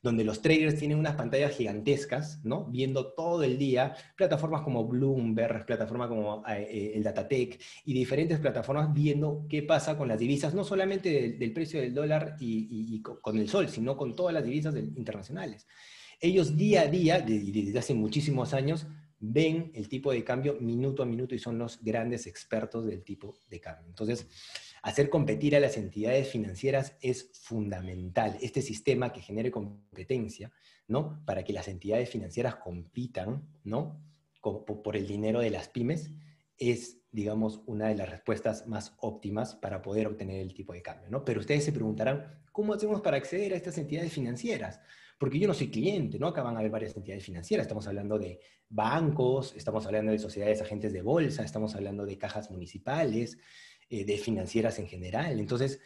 donde los traders tienen unas pantallas gigantescas, ¿no? Viendo todo el día plataformas como Bloomberg, plataformas como el Datatec y diferentes plataformas viendo qué pasa con las divisas, no solamente del precio del dólar y con el sol, sino con todas las divisas internacionales. Ellos día a día, desde hace muchísimos años, ven el tipo de cambio minuto a minuto y son los grandes expertos del tipo de cambio. Entonces, hacer competir a las entidades financieras es fundamental. Este sistema que genere competencia, ¿no? Para que las entidades financieras compitan, ¿no? Por el dinero de las pymes, es, digamos, una de las respuestas más óptimas para poder obtener el tipo de cambio, ¿no? Pero ustedes se preguntarán, ¿cómo hacemos para acceder a estas entidades financieras? Porque yo no soy cliente, ¿no? Acá van a haber varias entidades financieras. Estamos hablando de bancos, estamos hablando de sociedades agentes de bolsa, estamos hablando de cajas municipales, de financieras en general. Entonces,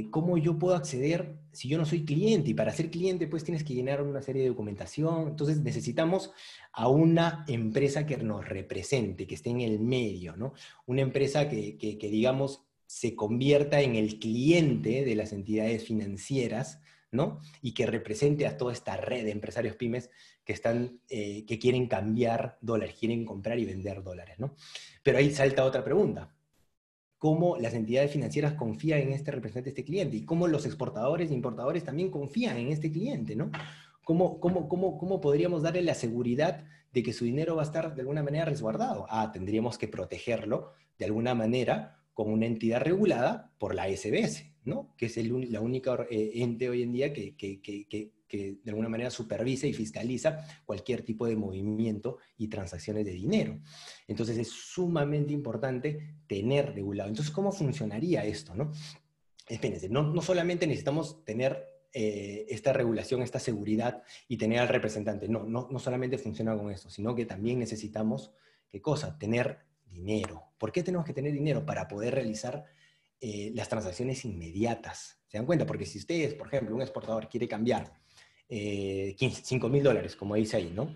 ¿cómo yo puedo acceder si yo no soy cliente? Y para ser cliente, pues tienes que llenar una serie de documentación. Entonces necesitamos a una empresa que nos represente, que esté en el medio, ¿no? Una empresa que digamos, se convierta en el cliente de las entidades financieras, ¿no? Y que represente a toda esta red de empresarios pymes que están, que quieren cambiar dólares, quieren comprar y vender dólares, ¿no? Pero ahí salta otra pregunta. ¿Cómo las entidades financieras confían en este representante, este cliente? Y cómo los exportadores e importadores también confían en este cliente, ¿no? ¿Cómo podríamos darle la seguridad de que su dinero va a estar de alguna manera resguardado? Tendríamos que protegerlo de alguna manera con una entidad regulada por la SBS, ¿no? Que es la única ente hoy en día que de alguna manera supervisa y fiscaliza cualquier tipo de movimiento y transacciones de dinero. Entonces es sumamente importante tener regulado. Entonces, ¿cómo funcionaría esto, no? Espérense, no solamente necesitamos tener esta regulación, esta seguridad y tener al representante. No solamente funciona con esto, sino que también necesitamos, ¿qué cosa? Tener dinero. ¿Por qué tenemos que tener dinero? Para poder realizar las transacciones inmediatas. ¿Se dan cuenta? Porque si ustedes, por ejemplo, un exportador quiere cambiar $5.000, como dice ahí, ¿no?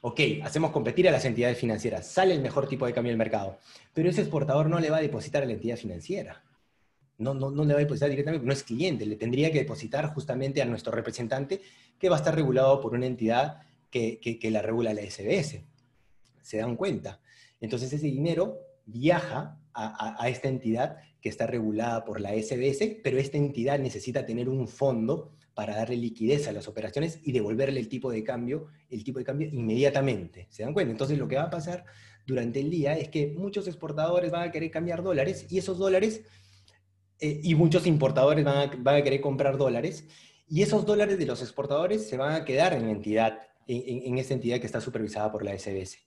Ok, hacemos competir a las entidades financieras, sale el mejor tipo de cambio del mercado, pero ese exportador no le va a depositar a la entidad financiera. No le va a depositar directamente, no es cliente, le tendría que depositar justamente a nuestro representante, que va a estar regulado por una entidad que la regula la SBS. ¿Se dan cuenta? Entonces ese dinero viaja a esta entidad que está regulada por la SBS, pero esta entidad necesita tener un fondo para darle liquidez a las operaciones y devolverle el tipo de cambio inmediatamente. ¿Se dan cuenta? Entonces lo que va a pasar durante el día es que muchos exportadores van a querer cambiar dólares y esos dólares, y muchos importadores van a querer comprar dólares, y esos dólares de los exportadores se van a quedar en la entidad, en esta entidad que está supervisada por la SBS.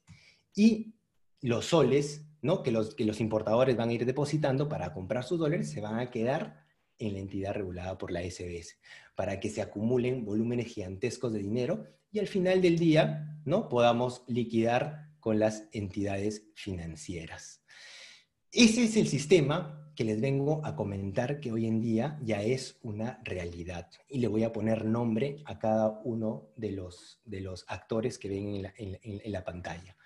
Y los soles, ¿no? que los importadores van a ir depositando para comprar sus dólares, se van a quedar en la entidad regulada por la SBS, para que se acumulen volúmenes gigantescos de dinero y al final del día, ¿no? podamos liquidar con las entidades financieras. Ese es el sistema que les vengo a comentar, que hoy en día ya es una realidad. Y le voy a poner nombre a cada uno de los actores que ven en la pantalla.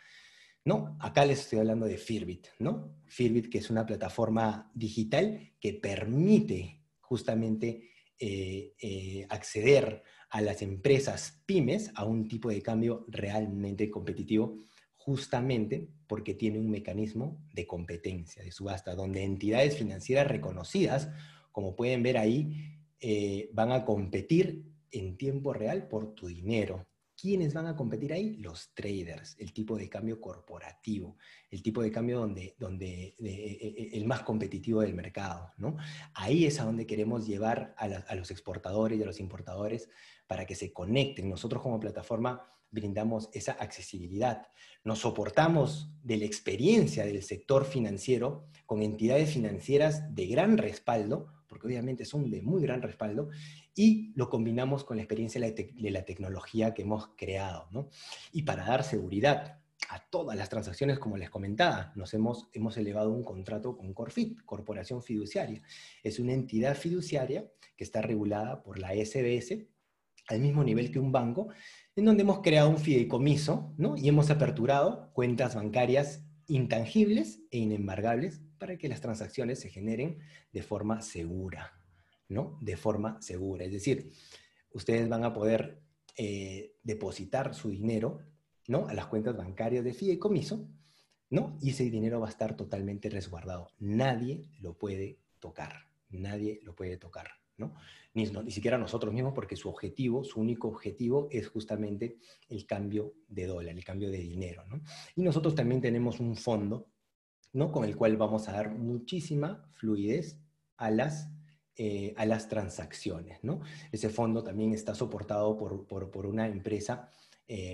¿No? Acá les estoy hablando de Firbit, ¿no? Firbit, que es una plataforma digital que permite justamente acceder a las empresas pymes a un tipo de cambio realmente competitivo, justamente porque tiene un mecanismo de competencia, de subasta, donde entidades financieras reconocidas, como pueden ver ahí, van a competir en tiempo real por tu dinero. ¿Quiénes van a competir ahí? Los traders, el tipo de cambio corporativo, el tipo de cambio el más competitivo del mercado, ¿no? Ahí es a donde queremos llevar a los exportadores y a los importadores para que se conecten. Nosotros como plataforma brindamos esa accesibilidad. Nos soportamos de la experiencia del sector financiero con entidades financieras de gran respaldo, porque obviamente son de muy gran respaldo, y lo combinamos con la experiencia de la tecnología que hemos creado, ¿no? Y para dar seguridad a todas las transacciones, como les comentaba, hemos elevado un contrato con Corfit, Corporación Fiduciaria. Es una entidad fiduciaria que está regulada por la SBS, al mismo nivel que un banco, en donde hemos creado un fideicomiso, ¿no? Y hemos aperturado cuentas bancarias intangibles e inembargables para que las transacciones se generen de forma segura, ¿no? De forma segura. Es decir, ustedes van a poder depositar su dinero, ¿no? A las cuentas bancarias de fideicomiso, ¿no? Y ese dinero va a estar totalmente resguardado. Nadie lo puede tocar. Nadie lo puede tocar, ¿no? Ni siquiera nosotros mismos, porque su único objetivo es justamente el cambio de dólar, el cambio de dinero, ¿no? Y nosotros también tenemos un fondo, ¿no? Con el cual vamos a dar muchísima fluidez a las transacciones, ¿no? Ese fondo también está soportado por una empresa,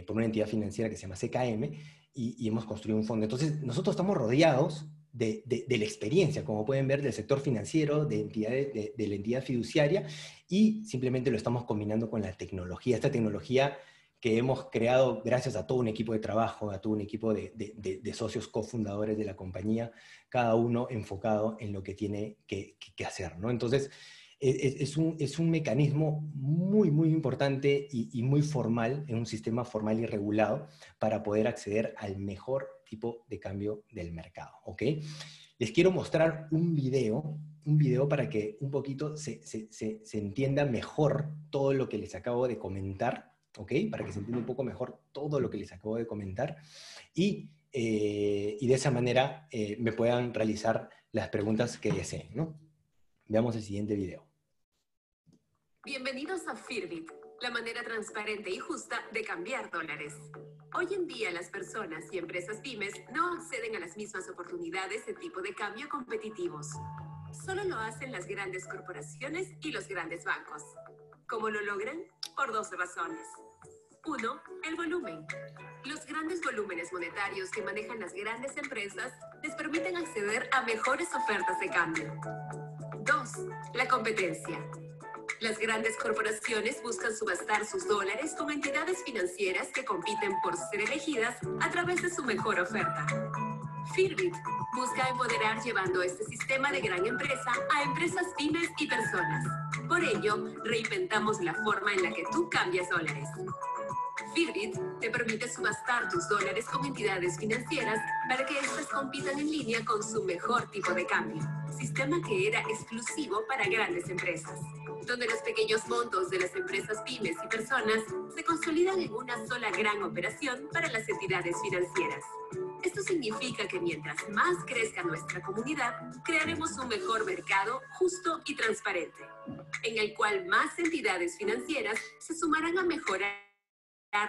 por una entidad financiera que se llama CKM, y hemos construido un fondo. Entonces, nosotros estamos rodeados de la experiencia, como pueden ver, del sector financiero, de la entidad fiduciaria, y simplemente lo estamos combinando con la tecnología. Esta tecnología que hemos creado gracias a todo un equipo de trabajo, a todo un equipo de socios cofundadores de la compañía, cada uno enfocado en lo que tiene que hacer, ¿no? Entonces, es un mecanismo muy, muy importante y muy formal, en un sistema formal y regulado, para poder acceder al mejor tipo de cambio del mercado, ¿ok? Les quiero mostrar un video para que un poquito se entienda mejor todo lo que les acabo de comentar, ¿ok? Para que se entienda un poco mejor todo lo que les acabo de comentar y de esa manera me puedan realizar las preguntas que deseen, ¿no? Veamos el siguiente video. Bienvenidos a Firbit, la manera transparente y justa de cambiar dólares. Hoy en día las personas y empresas pymes no acceden a las mismas oportunidades de tipo de cambio competitivos. Solo lo hacen las grandes corporaciones y los grandes bancos. ¿Cómo lo logran? Por dos razones. 1. El volumen. Los grandes volúmenes monetarios que manejan las grandes empresas les permiten acceder a mejores ofertas de cambio. 2. La competencia. Las grandes corporaciones buscan subastar sus dólares con entidades financieras que compiten por ser elegidas a través de su mejor oferta. Firbit busca empoderar llevando este sistema de gran empresa a empresas pymes y personas. Por ello, reinventamos la forma en la que tú cambias dólares. Firbit te permite subastar tus dólares con entidades financieras para que éstas compitan en línea con su mejor tipo de cambio, sistema que era exclusivo para grandes empresas, donde los pequeños montos de las empresas pymes y personas se consolidan en una sola gran operación para las entidades financieras. Esto significa que mientras más crezca nuestra comunidad, crearemos un mejor mercado justo y transparente, en el cual más entidades financieras se sumarán a mejorar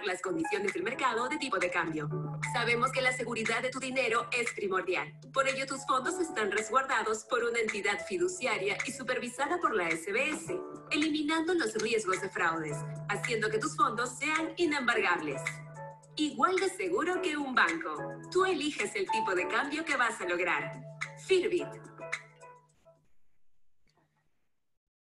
las condiciones del mercado de tipo de cambio. Sabemos que la seguridad de tu dinero es primordial. Por ello, tus fondos están resguardados por una entidad fiduciaria y supervisada por la SBS, eliminando los riesgos de fraudes, haciendo que tus fondos sean inembargables. Igual de seguro que un banco. Tú eliges el tipo de cambio que vas a lograr. Firbit.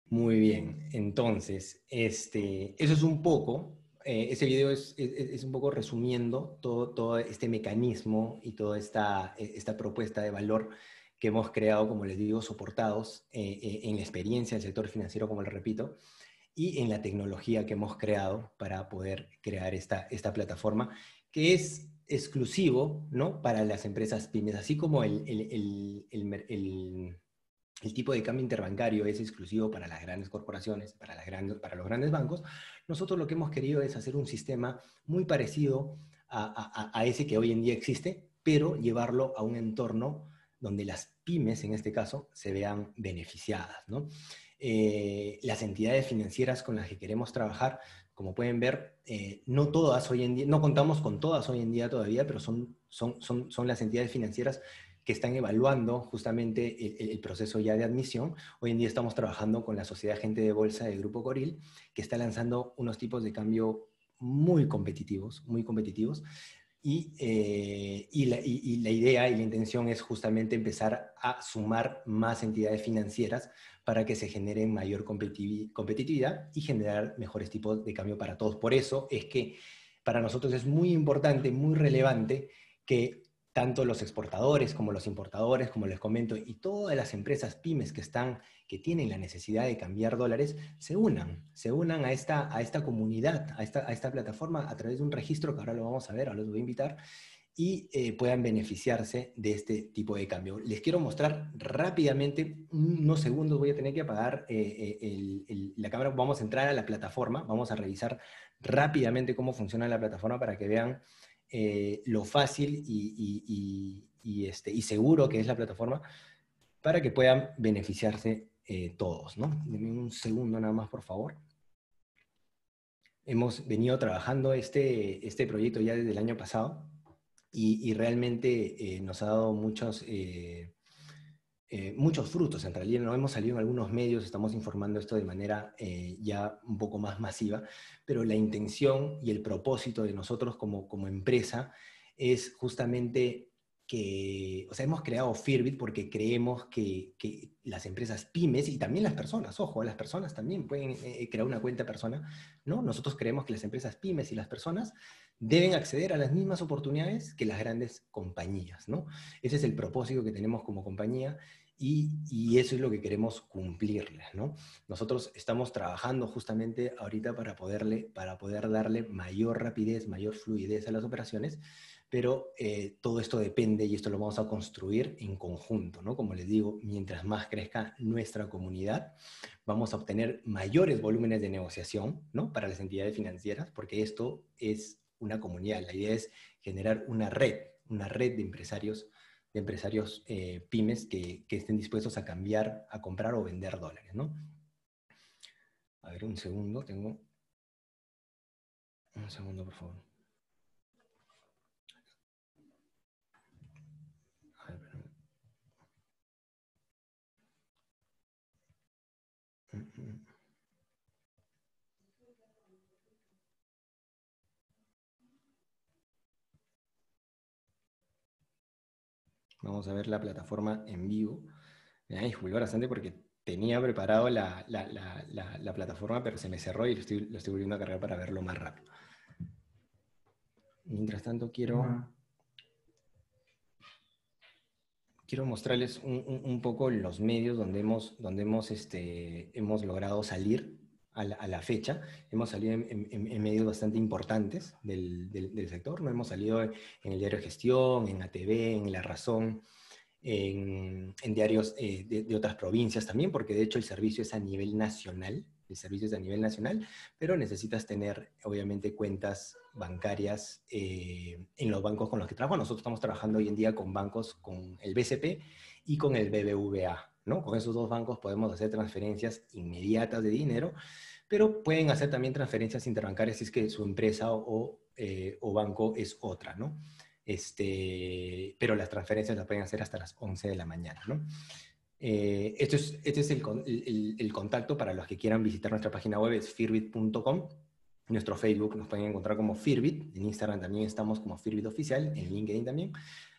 Muy bien. Entonces, eso es un poco... ese video es un poco resumiendo todo este mecanismo y toda esta propuesta de valor que hemos creado, como les digo, soportados en la experiencia del sector financiero, como les repito, y en la tecnología que hemos creado para poder crear esta plataforma, que es exclusivo, ¿no?, para las empresas pymes, así como el tipo de cambio interbancario es exclusivo para las grandes corporaciones, para los grandes bancos. Nosotros lo que hemos querido es hacer un sistema muy parecido a ese que hoy en día existe, pero llevarlo a un entorno donde las pymes, en este caso, se vean beneficiadas, ¿no? Las entidades financieras con las que queremos trabajar, como pueden ver, no todas hoy en día, no contamos con todas hoy en día todavía, pero son las entidades financieras que están evaluando justamente el proceso ya de admisión. Hoy en día estamos trabajando con la Sociedad Agente de Bolsa del Grupo Coril, que está lanzando unos tipos de cambio muy competitivos, y la idea y la intención es justamente empezar a sumar más entidades financieras para que se genere mayor competitividad y generar mejores tipos de cambio para todos. Por eso es que para nosotros es muy importante, muy relevante que tanto los exportadores como los importadores, como les comento, y todas las empresas pymes que tienen la necesidad de cambiar dólares, se unan a esta comunidad, a esta plataforma a través de un registro que ahora lo vamos a ver, ahora los voy a invitar, y puedan beneficiarse de este tipo de cambio. Les quiero mostrar rápidamente, unos segundos, voy a tener que apagar la cámara, vamos a entrar a la plataforma, vamos a revisar rápidamente cómo funciona la plataforma para que vean lo fácil y seguro que es la plataforma para que puedan beneficiarse todos, ¿no? Denme un segundo nada más, por favor. Hemos venido trabajando este proyecto ya desde el año pasado y realmente nos ha dado muchos frutos. En realidad no hemos salido en algunos medios, estamos informando esto de manera ya un poco más masiva, pero la intención y el propósito de nosotros como empresa es justamente que, o sea, hemos creado Firbit porque creemos que las empresas pymes y también las personas, ojo, las personas también pueden crear una cuenta persona, ¿no? Nosotros creemos que las empresas pymes y las personas deben acceder a las mismas oportunidades que las grandes compañías, ¿no? Ese es el propósito que tenemos como compañía y eso es lo que queremos cumplirles, ¿no? Nosotros estamos trabajando justamente ahorita para poder darle mayor rapidez, mayor fluidez a las operaciones, pero todo esto depende y esto lo vamos a construir en conjunto, ¿no? Como les digo, mientras más crezca nuestra comunidad, vamos a obtener mayores volúmenes de negociación, ¿no? Para las entidades financieras, porque esto es una comunidad. La idea es generar una red de empresarios pymes que estén dispuestos a cambiar, a comprar o vender dólares, ¿no? A ver, un segundo, un segundo, por favor. A ver, perdón. Vamos a ver la plataforma en vivo. Me da disculpar bastante porque tenía preparado la plataforma, pero se me cerró y lo estoy volviendo a cargar para verlo más rápido. Mientras tanto, quiero mostrarles un poco los medios donde hemos logrado salir a la fecha. Hemos salido en medios bastante importantes del sector, ¿no? Hemos salido en el Diario de Gestión, en ATV, en La Razón, en diarios de otras provincias también, porque de hecho el servicio es a nivel nacional, pero necesitas tener obviamente cuentas bancarias en los bancos con los que trabajo. Nosotros estamos trabajando hoy en día con bancos, con el BCP y con el BBVA, ¿no? Con esos dos bancos podemos hacer transferencias inmediatas de dinero, pero pueden hacer también transferencias interbancarias si es que su empresa o banco es otra, ¿no? Pero las transferencias las pueden hacer hasta las 11 de la mañana, ¿no? Este es el contacto para los que quieran visitar nuestra página web, es firbit.com. Nuestro Facebook nos pueden encontrar como Firbit, en Instagram también estamos como Firbit Oficial, en LinkedIn también.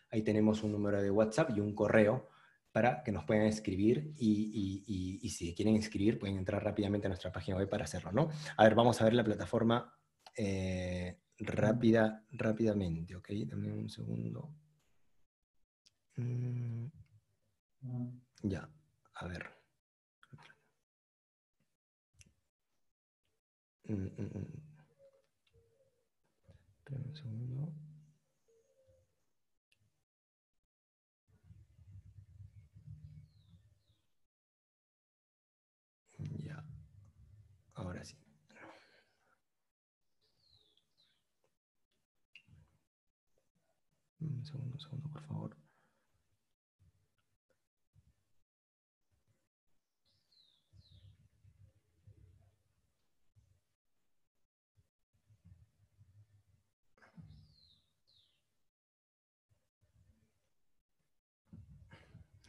Ahí tenemos un número de WhatsApp y un correo para que nos puedan escribir y si quieren escribir pueden entrar rápidamente a nuestra página web para hacerlo, ¿no? A ver, vamos a ver la plataforma rápidamente, ¿ok? Dame un segundo. Ya, a ver. Espera un segundo. Ya, ahora sí. Un segundo, por favor.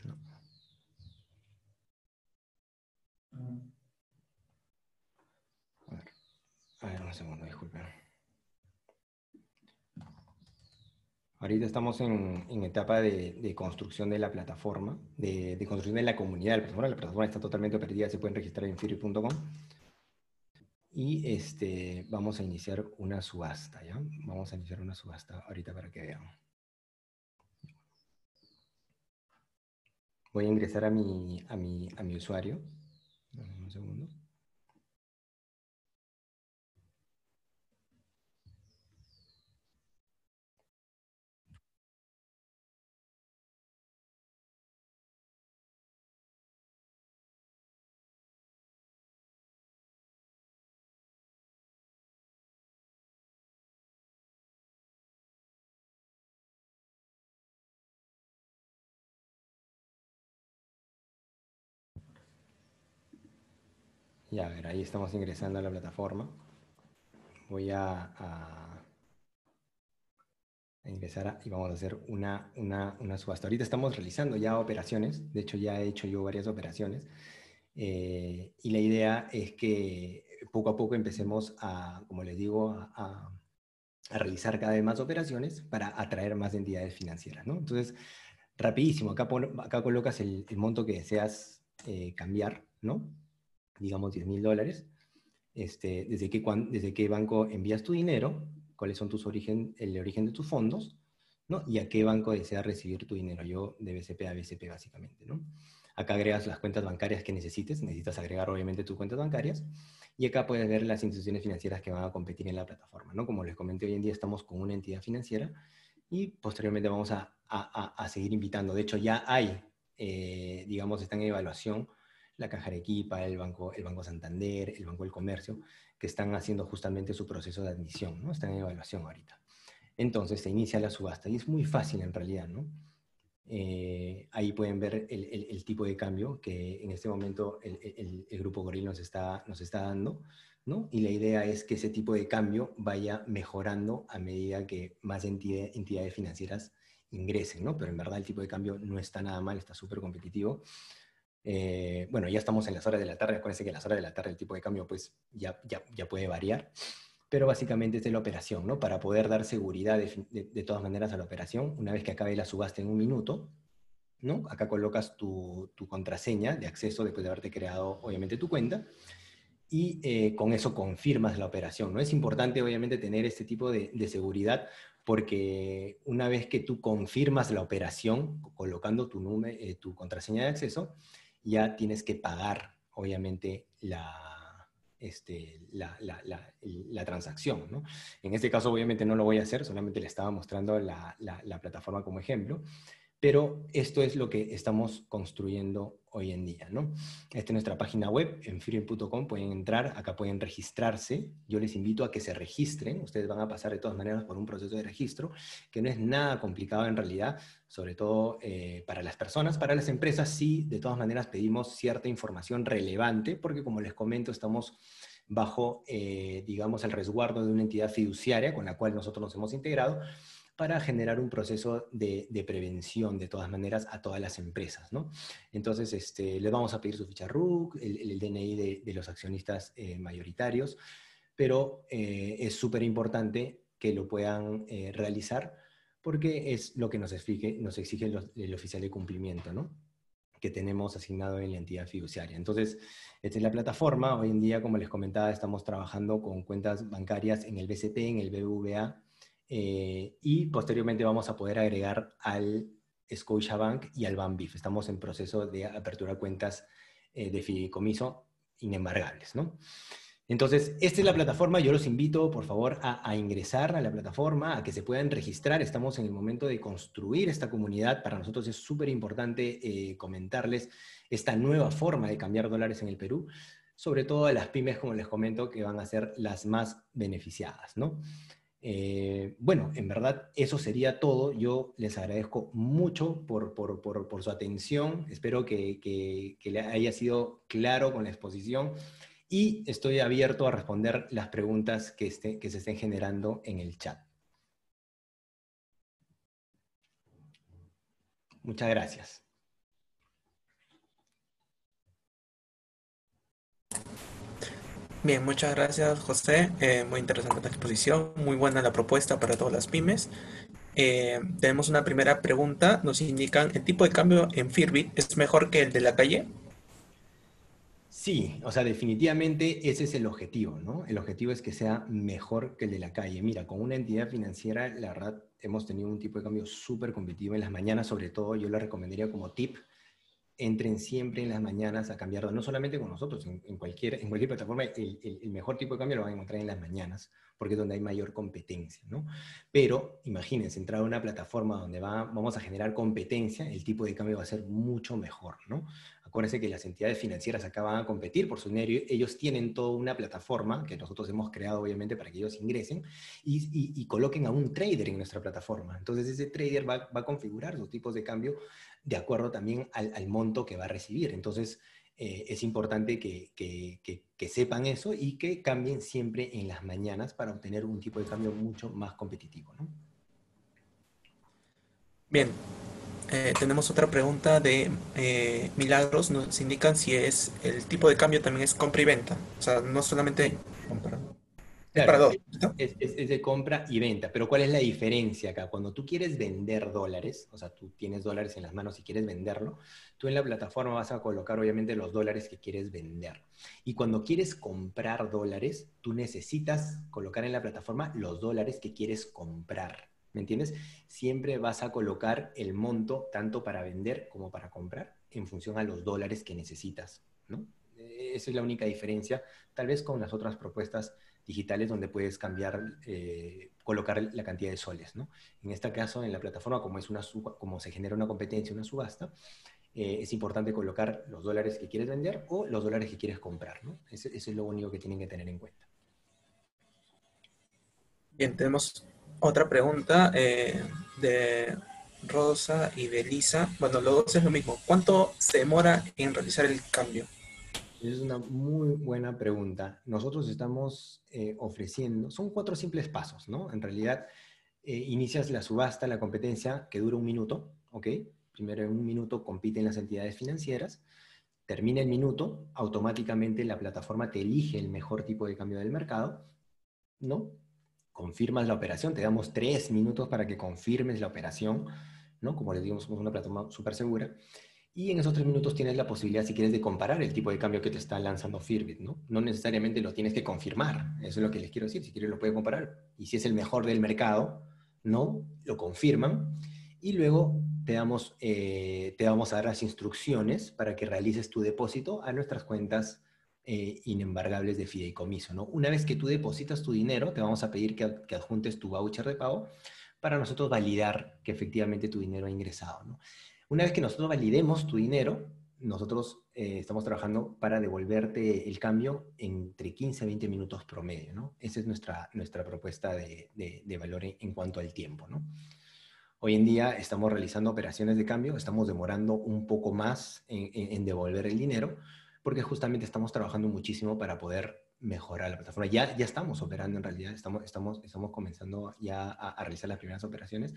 No. A ver, un segundo, disculpen. Ahorita estamos en etapa de construcción de la plataforma, de construcción de la comunidad de la plataforma. La plataforma está totalmente operativa, se pueden registrar en firbit.com. Y vamos a iniciar una subasta, ¿ya? Vamos a iniciar una subasta ahorita para que vean. Voy a ingresar a mi usuario. Un segundo. Ya, a ver, ahí estamos ingresando a la plataforma. Voy a ingresar y vamos a hacer una subasta. Ahorita estamos realizando ya operaciones, de hecho ya he hecho yo varias operaciones, y la idea es que poco a poco empecemos a, como les digo, a realizar cada vez más operaciones para atraer más entidades financieras, ¿no? Entonces, rapidísimo, acá colocas el monto que deseas cambiar, ¿no? Digamos $10,000. Desde qué banco envías tu dinero, cuáles son el origen de tus fondos, ¿no? Y a qué banco deseas recibir tu dinero. Yo de BCP a BCP básicamente, ¿no? Acá agregas las cuentas bancarias que necesitas agregar obviamente tus cuentas bancarias, y acá puedes ver las instituciones financieras que van a competir en la plataforma, ¿no? Como les comenté, hoy en día estamos con una entidad financiera y posteriormente vamos a seguir invitando. De hecho, ya hay, digamos, están en evaluación la Caja Arequipa, el Banco Santander, el Banco del Comercio, que están haciendo justamente su proceso de admisión, ¿no? Están en evaluación ahorita. Entonces se inicia la subasta y es muy fácil en realidad, ¿no? Ahí pueden ver el tipo de cambio que en este momento el Grupo Goril nos está dando, ¿no? Y la idea es que ese tipo de cambio vaya mejorando a medida que más entidades financieras ingresen, ¿no? Pero en verdad el tipo de cambio no está nada mal, está súper competitivo. Bueno, ya estamos en las horas de la tarde, acuérdense que en las horas de la tarde el tipo de cambio pues ya puede variar, pero básicamente esta es la operación, ¿no? Para poder dar seguridad de todas maneras a la operación, una vez que acabe la subasta en 1 minuto, ¿no? Acá colocas tu contraseña de acceso después de haberte creado, obviamente, tu cuenta, y con eso confirmas la operación, ¿no? Es importante, obviamente, tener este tipo de seguridad, porque una vez que tú confirmas la operación, colocando tu contraseña de acceso, ya tienes que pagar, obviamente, la transacción, ¿no? En este caso, obviamente, no lo voy a hacer, solamente le estaba mostrando la plataforma como ejemplo, pero esto es lo que estamos construyendo hoy en día, ¿no? Esta es nuestra página web, en freereel.com, pueden entrar, acá pueden registrarse. Yo les invito a que se registren, ustedes van a pasar de todas maneras por un proceso de registro, que no es nada complicado en realidad, sobre todo para las personas. Para las empresas sí, de todas maneras pedimos cierta información relevante, porque como les comento, estamos bajo, digamos, el resguardo de una entidad fiduciaria con la cual nosotros nos hemos integrado, para generar un proceso de prevención, de todas maneras, a todas las empresas, ¿no? Entonces, les vamos a pedir su ficha RUC, el DNI de los accionistas mayoritarios, pero es súper importante que lo puedan realizar, porque es lo que nos exige el oficial de cumplimiento, ¿no? Que tenemos asignado en la entidad fiduciaria. Entonces, esta es la plataforma. Hoy en día, como les comentaba, estamos trabajando con cuentas bancarias en el BCP, en el BBVA, y posteriormente vamos a poder agregar al Scotiabank y al Banbif. Estamos en proceso de apertura de cuentas de fideicomiso inembargables, ¿no? Entonces, esta es la plataforma. Yo los invito, por favor, a ingresar a la plataforma, a que se puedan registrar. Estamos en el momento de construir esta comunidad. Para nosotros es súper importante comentarles esta nueva forma de cambiar dólares en el Perú, sobre todo a las pymes, como les comento, que van a ser las más beneficiadas, ¿no? Bueno, en verdad eso sería todo. Yo les agradezco mucho por su atención. Espero que le haya sido claro con la exposición, y estoy abierto a responder las preguntas que se estén generando en el chat. Muchas gracias. Bien, muchas gracias, José. Muy interesante la exposición, muy buena la propuesta para todas las pymes. Tenemos una primera pregunta. Nos indican, ¿el tipo de cambio en Firbit es mejor que el de la calle? Sí, o sea, definitivamente ese es el objetivo, ¿no? El objetivo es que sea mejor que el de la calle. Mira, con una entidad financiera, la verdad, hemos tenido un tipo de cambio súper competitivo en las mañanas. Sobre todo, yo le recomendaría como tip: entren siempre en las mañanas a cambiar, no solamente con nosotros, en cualquier plataforma, el mejor tipo de cambio lo van a encontrar en las mañanas, porque es donde hay mayor competencia, ¿no? Pero imagínense, entrar a una plataforma donde vamos a generar competencia, el tipo de cambio va a ser mucho mejor, ¿no? Acuérdense que las entidades financieras acá van a competir por su dinero. Ellos tienen toda una plataforma que nosotros hemos creado, obviamente, para que ellos ingresen y coloquen a un trader en nuestra plataforma. Entonces ese trader va a configurar sus tipos de cambio de acuerdo también al monto que va a recibir. Entonces, es importante que sepan eso y que cambien siempre en las mañanas para obtener un tipo de cambio mucho más competitivo, ¿no? Bien, tenemos otra pregunta de Milagros. Nos indican si es el tipo de cambio también es compra y venta. O sea, no solamente compra. Es para Claro, dos, ¿no? es de compra y venta, pero ¿cuál es la diferencia acá? Cuando tú quieres vender dólares, o sea, tú tienes dólares en las manos y quieres venderlo, tú en la plataforma vas a colocar obviamente los dólares que quieres vender. Y cuando quieres comprar dólares, tú necesitas colocar en la plataforma los dólares que quieres comprar. ¿Me entiendes? Siempre vas a colocar el monto tanto para vender como para comprar en función a los dólares que necesitas, ¿no? Esa es la única diferencia, tal vez con las otras propuestas digitales donde puedes cambiar, colocar la cantidad de soles, ¿no? En este caso, en la plataforma, como se genera una competencia, una subasta, es importante colocar los dólares que quieres vender o los dólares que quieres comprar, ¿no? Eso es lo único que tienen que tener en cuenta. Bien, tenemos otra pregunta de Rosa y de Lisa. Bueno, los dos es lo mismo. ¿Cuánto se demora en realizar el cambio? Es una muy buena pregunta. Nosotros estamos ofreciendo, son 4 simples pasos, ¿no? En realidad, inicias la subasta, la competencia, que dura 1 minuto, ¿ok? Primero en 1 minuto compiten las entidades financieras, termina el minuto, automáticamente la plataforma te elige el mejor tipo de cambio del mercado, ¿no? Confirmas la operación, te damos 3 minutos para que confirmes la operación, ¿no? Como les digo, somos una plataforma súper segura. Y en esos 3 minutos tienes la posibilidad, si quieres, de comparar el tipo de cambio que te está lanzando Firbit, ¿no? No necesariamente lo tienes que confirmar, eso es lo que les quiero decir. Si quieres, lo puedes comparar. Y si es el mejor del mercado, ¿no? Lo confirman. Y luego te vamos a dar las instrucciones para que realices tu depósito a nuestras cuentas inembargables de fideicomiso, ¿no? Una vez que tú depositas tu dinero, te vamos a pedir que adjuntes tu voucher de pago para nosotros validar que efectivamente tu dinero ha ingresado, ¿no? Una vez que nosotros validemos tu dinero, nosotros estamos trabajando para devolverte el cambio entre 15 a 20 minutos promedio, ¿no? Esa es nuestra propuesta de valor en cuanto al tiempo, ¿no? Hoy en día estamos realizando operaciones de cambio, estamos demorando un poco más en devolver el dinero, porque justamente estamos trabajando muchísimo para poder mejorar la plataforma. Ya estamos operando en realidad, estamos comenzando ya a realizar las primeras operaciones.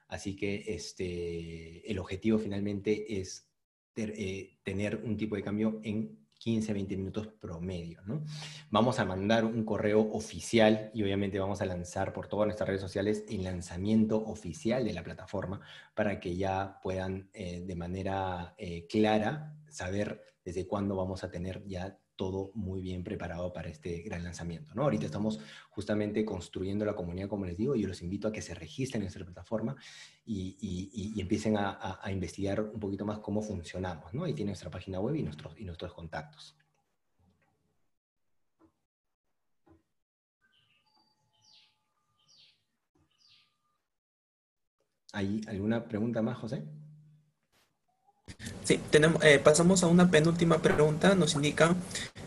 Así que el objetivo finalmente es tener un tipo de cambio en 15, 20 minutos promedio, ¿no? Vamos a mandar un correo oficial y obviamente vamos a lanzar por todas nuestras redes sociales el lanzamiento oficial de la plataforma para que ya puedan de manera clara saber desde cuándo vamos a tener ya todo muy bien preparado para este gran lanzamiento, ¿no? Ahorita estamos justamente construyendo la comunidad, como les digo, y yo los invito a que se registren en nuestra plataforma y empiecen a investigar un poquito más cómo funcionamos, ¿no? Ahí tiene nuestra página web y nuestros contactos. ¿Hay alguna pregunta más, José? Sí, pasamos a una penúltima pregunta. Nos indican,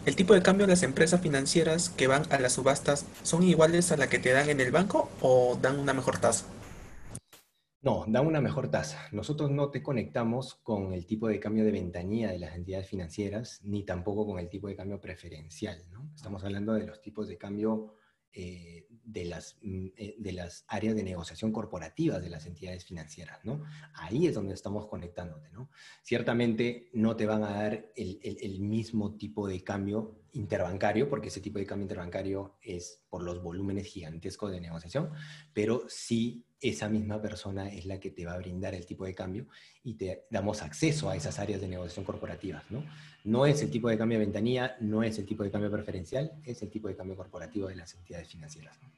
¿el tipo de cambio de las empresas financieras que van a las subastas son iguales a la que te dan en el banco o dan una mejor tasa? No, dan una mejor tasa. Nosotros no te conectamos con el tipo de cambio de ventanilla de las entidades financieras, ni tampoco con el tipo de cambio preferencial, ¿no? Estamos hablando de los tipos de cambio de las áreas de negociación corporativas de las entidades financieras, ¿no? Ahí es donde estamos conectándote, ¿no? Ciertamente no te van a dar el mismo tipo de cambio interbancario, porque ese tipo de cambio interbancario es por los volúmenes gigantescos de negociación, pero sí esa misma persona es la que te va a brindar el tipo de cambio y te damos acceso a esas áreas de negociación corporativas, ¿no? No es el tipo de cambio de ventanilla, no es el tipo de cambio preferencial, es el tipo de cambio corporativo de las entidades financieras, ¿no?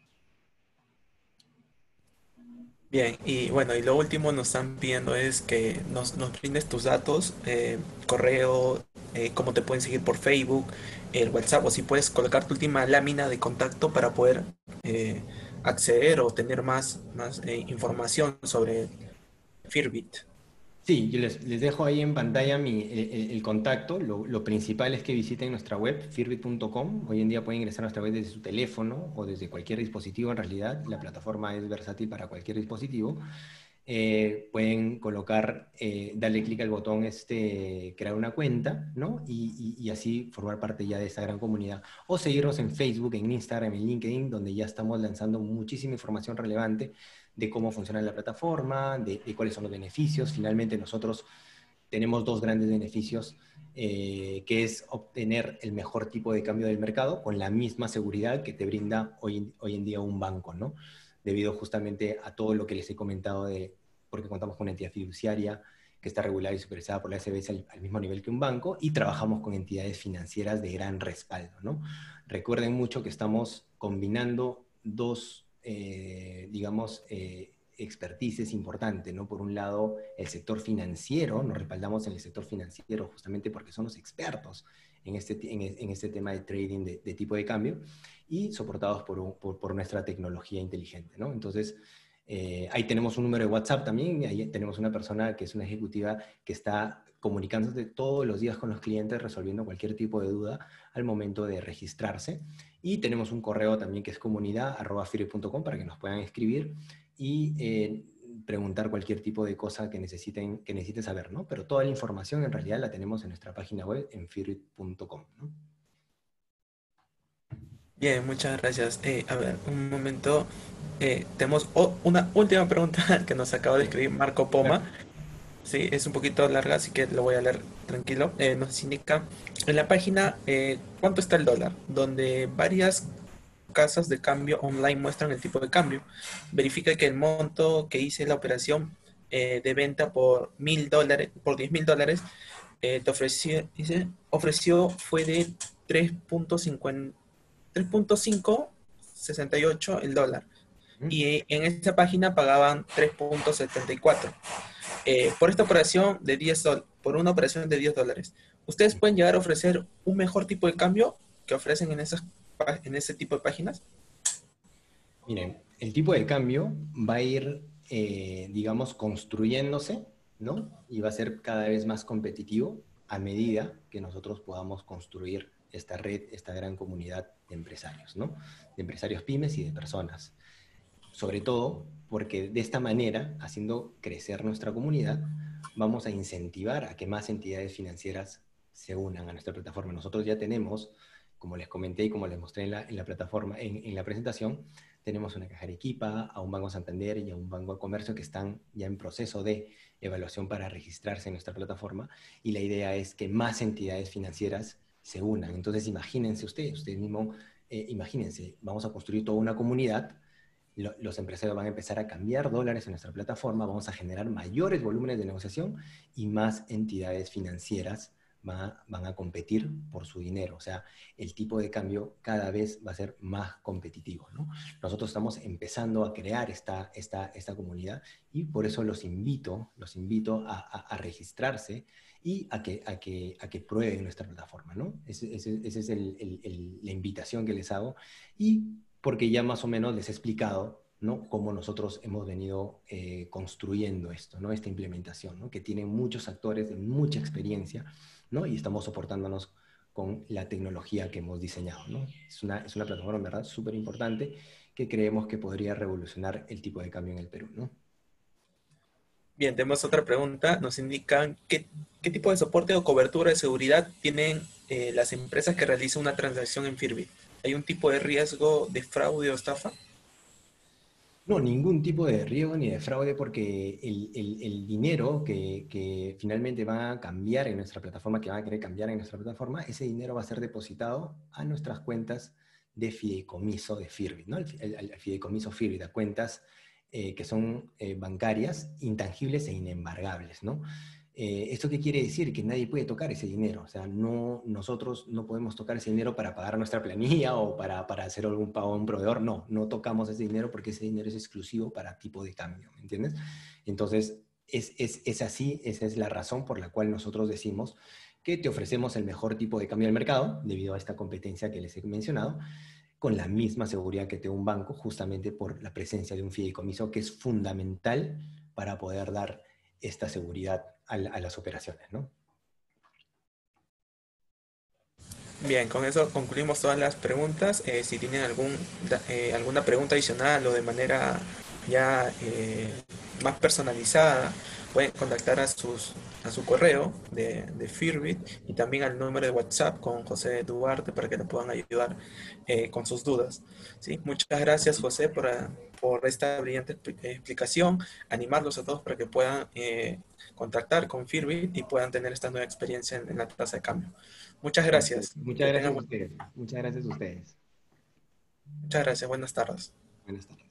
Bien, y bueno, y lo último nos están pidiendo es que nos brindes tus datos, correo, cómo te pueden seguir por Facebook, el WhatsApp, o si puedes colocar tu última lámina de contacto para poder acceder o tener más información sobre Firbit. Sí, yo les dejo ahí en pantalla el contacto. Lo principal es que visiten nuestra web, firbit.com. Hoy en día pueden ingresar a nuestra web desde su teléfono o desde cualquier dispositivo. En realidad, la plataforma es versátil para cualquier dispositivo. Pueden colocar, darle clic al botón crear una cuenta, ¿no? Y así formar parte ya de esta gran comunidad. O seguirnos en Facebook, en Instagram, en LinkedIn, donde ya estamos lanzando muchísima información relevante de cómo funciona la plataforma, de cuáles son los beneficios. Finalmente nosotros tenemos 2 grandes beneficios, que es obtener el mejor tipo de cambio del mercado con la misma seguridad que te brinda hoy en día un banco, ¿no? Debido justamente a todo lo que les he comentado porque contamos con una entidad fiduciaria que está regulada y supervisada por la SBS al mismo nivel que un banco, y trabajamos con entidades financieras de gran respaldo, ¿no? Recuerden mucho que estamos combinando 2, digamos, expertise es importante, ¿no? Por un lado, el sector financiero, nos respaldamos en el sector financiero justamente porque son los expertos en este tema de trading de tipo de cambio, y soportados por nuestra tecnología inteligente, ¿no? Entonces, ahí tenemos un número de WhatsApp también, y ahí tenemos una persona que es una ejecutiva que está comunicándose todos los días con los clientes, resolviendo cualquier tipo de duda al momento de registrarse. Y tenemos un correo también que es comunidad@firvi.com para que nos puedan escribir y preguntar cualquier tipo de cosa que necesiten saber, ¿no? Pero toda la información en realidad la tenemos en nuestra página web en firvi.com, ¿no? Bien, muchas gracias. A ver, un momento. Tenemos una última pregunta que nos acaba de Sí, escribir Marco claro. Poma. Sí, es un poquito larga, así que lo voy a leer tranquilo. Nos indica en la página cuánto está el dólar, donde varias casas de cambio online muestran el tipo de cambio. Verifica que el monto que hice la operación de venta por $1.000, por $10.000, te ofreció fue de 3.50, 3.568 el dólar. ¿Mm? Y en esta página pagaban 3.74. Por esta operación de por una operación de $10. ¿Ustedes pueden llegar a ofrecer un mejor tipo de cambio que ofrecen en ese tipo de páginas? Miren, el tipo de cambio va a ir, digamos, construyéndose, ¿no? Y va a ser cada vez más competitivo a medida que nosotros podamos construir esta red, esta gran comunidad de empresarios, ¿no? De empresarios pymes y de personas. Sobre todo porque de esta manera, haciendo crecer nuestra comunidad, vamos a incentivar a que más entidades financieras se unan a nuestra plataforma. Nosotros ya tenemos, como les comenté y como les mostré en la plataforma, en la presentación, tenemos una Caja Arequipa, a un Banco Santander y a un Banco de Comercio que están ya en proceso de evaluación para registrarse en nuestra plataforma, y la idea es que más entidades financieras se unan. Entonces imagínense ustedes mismos, imagínense, vamos a construir toda una comunidad, los empresarios van a empezar a cambiar dólares en nuestra plataforma, vamos a generar mayores volúmenes de negociación y más entidades financieras van a competir por su dinero. O sea, el tipo de cambio cada vez va a ser más competitivo, ¿no? Nosotros estamos empezando a crear esta comunidad, y por eso los invito a registrarse y a que prueben nuestra plataforma, ¿no? Esa es la invitación que les hago. Y porque ya más o menos les he explicado, ¿no?, cómo nosotros hemos venido construyendo esto, ¿no?, esta implementación, ¿no?, que tiene muchos actores de mucha experiencia, ¿no?, y estamos soportándonos con la tecnología que hemos diseñado, ¿no? Es una plataforma, en verdad, súper importante, que creemos que podría revolucionar el tipo de cambio en el Perú, ¿no? Bien, tenemos otra pregunta. Nos indican qué tipo de soporte o cobertura de seguridad tienen las empresas que realizan una transacción en Firbit. ¿Hay un tipo de riesgo de fraude o estafa? No, ningún tipo de riesgo ni de fraude, porque el dinero que finalmente va a cambiar en nuestra plataforma, que van a querer cambiar en nuestra plataforma, ese dinero va a ser depositado a nuestras cuentas de fideicomiso de Firbit, ¿no? El fideicomiso Firbit, a cuentas que son bancarias, intangibles e inembargables, ¿no? ¿Esto qué quiere decir? Que nadie puede tocar ese dinero. O sea, nosotros no podemos tocar ese dinero para pagar nuestra planilla o para hacer algún pago a un proveedor. No tocamos ese dinero, porque ese dinero es exclusivo para tipo de cambio, ¿me entiendes? Entonces, es así, esa es la razón por la cual nosotros decimos que te ofrecemos el mejor tipo de cambio del mercado, debido a esta competencia que les he mencionado, con la misma seguridad que te da un banco, justamente por la presencia de un fideicomiso, que es fundamental para poder dar esta seguridad a las operaciones, ¿no? Bien, con eso concluimos todas las preguntas. Si tienen alguna pregunta adicional o de manera ya más personalizada, pueden contactar a su correo de Firbit, y también al número de WhatsApp con José Duarte para que le puedan ayudar con sus dudas. ¿Sí? Muchas gracias, José, por esta brillante explicación. Animarlos a todos para que puedan contactar con Firbit y puedan tener esta nueva experiencia en la tasa de cambio. Muchas gracias. Muchas Que gracias tengan a ustedes. Muchas gracias a ustedes. Muchas gracias. Buenas tardes. Buenas tardes.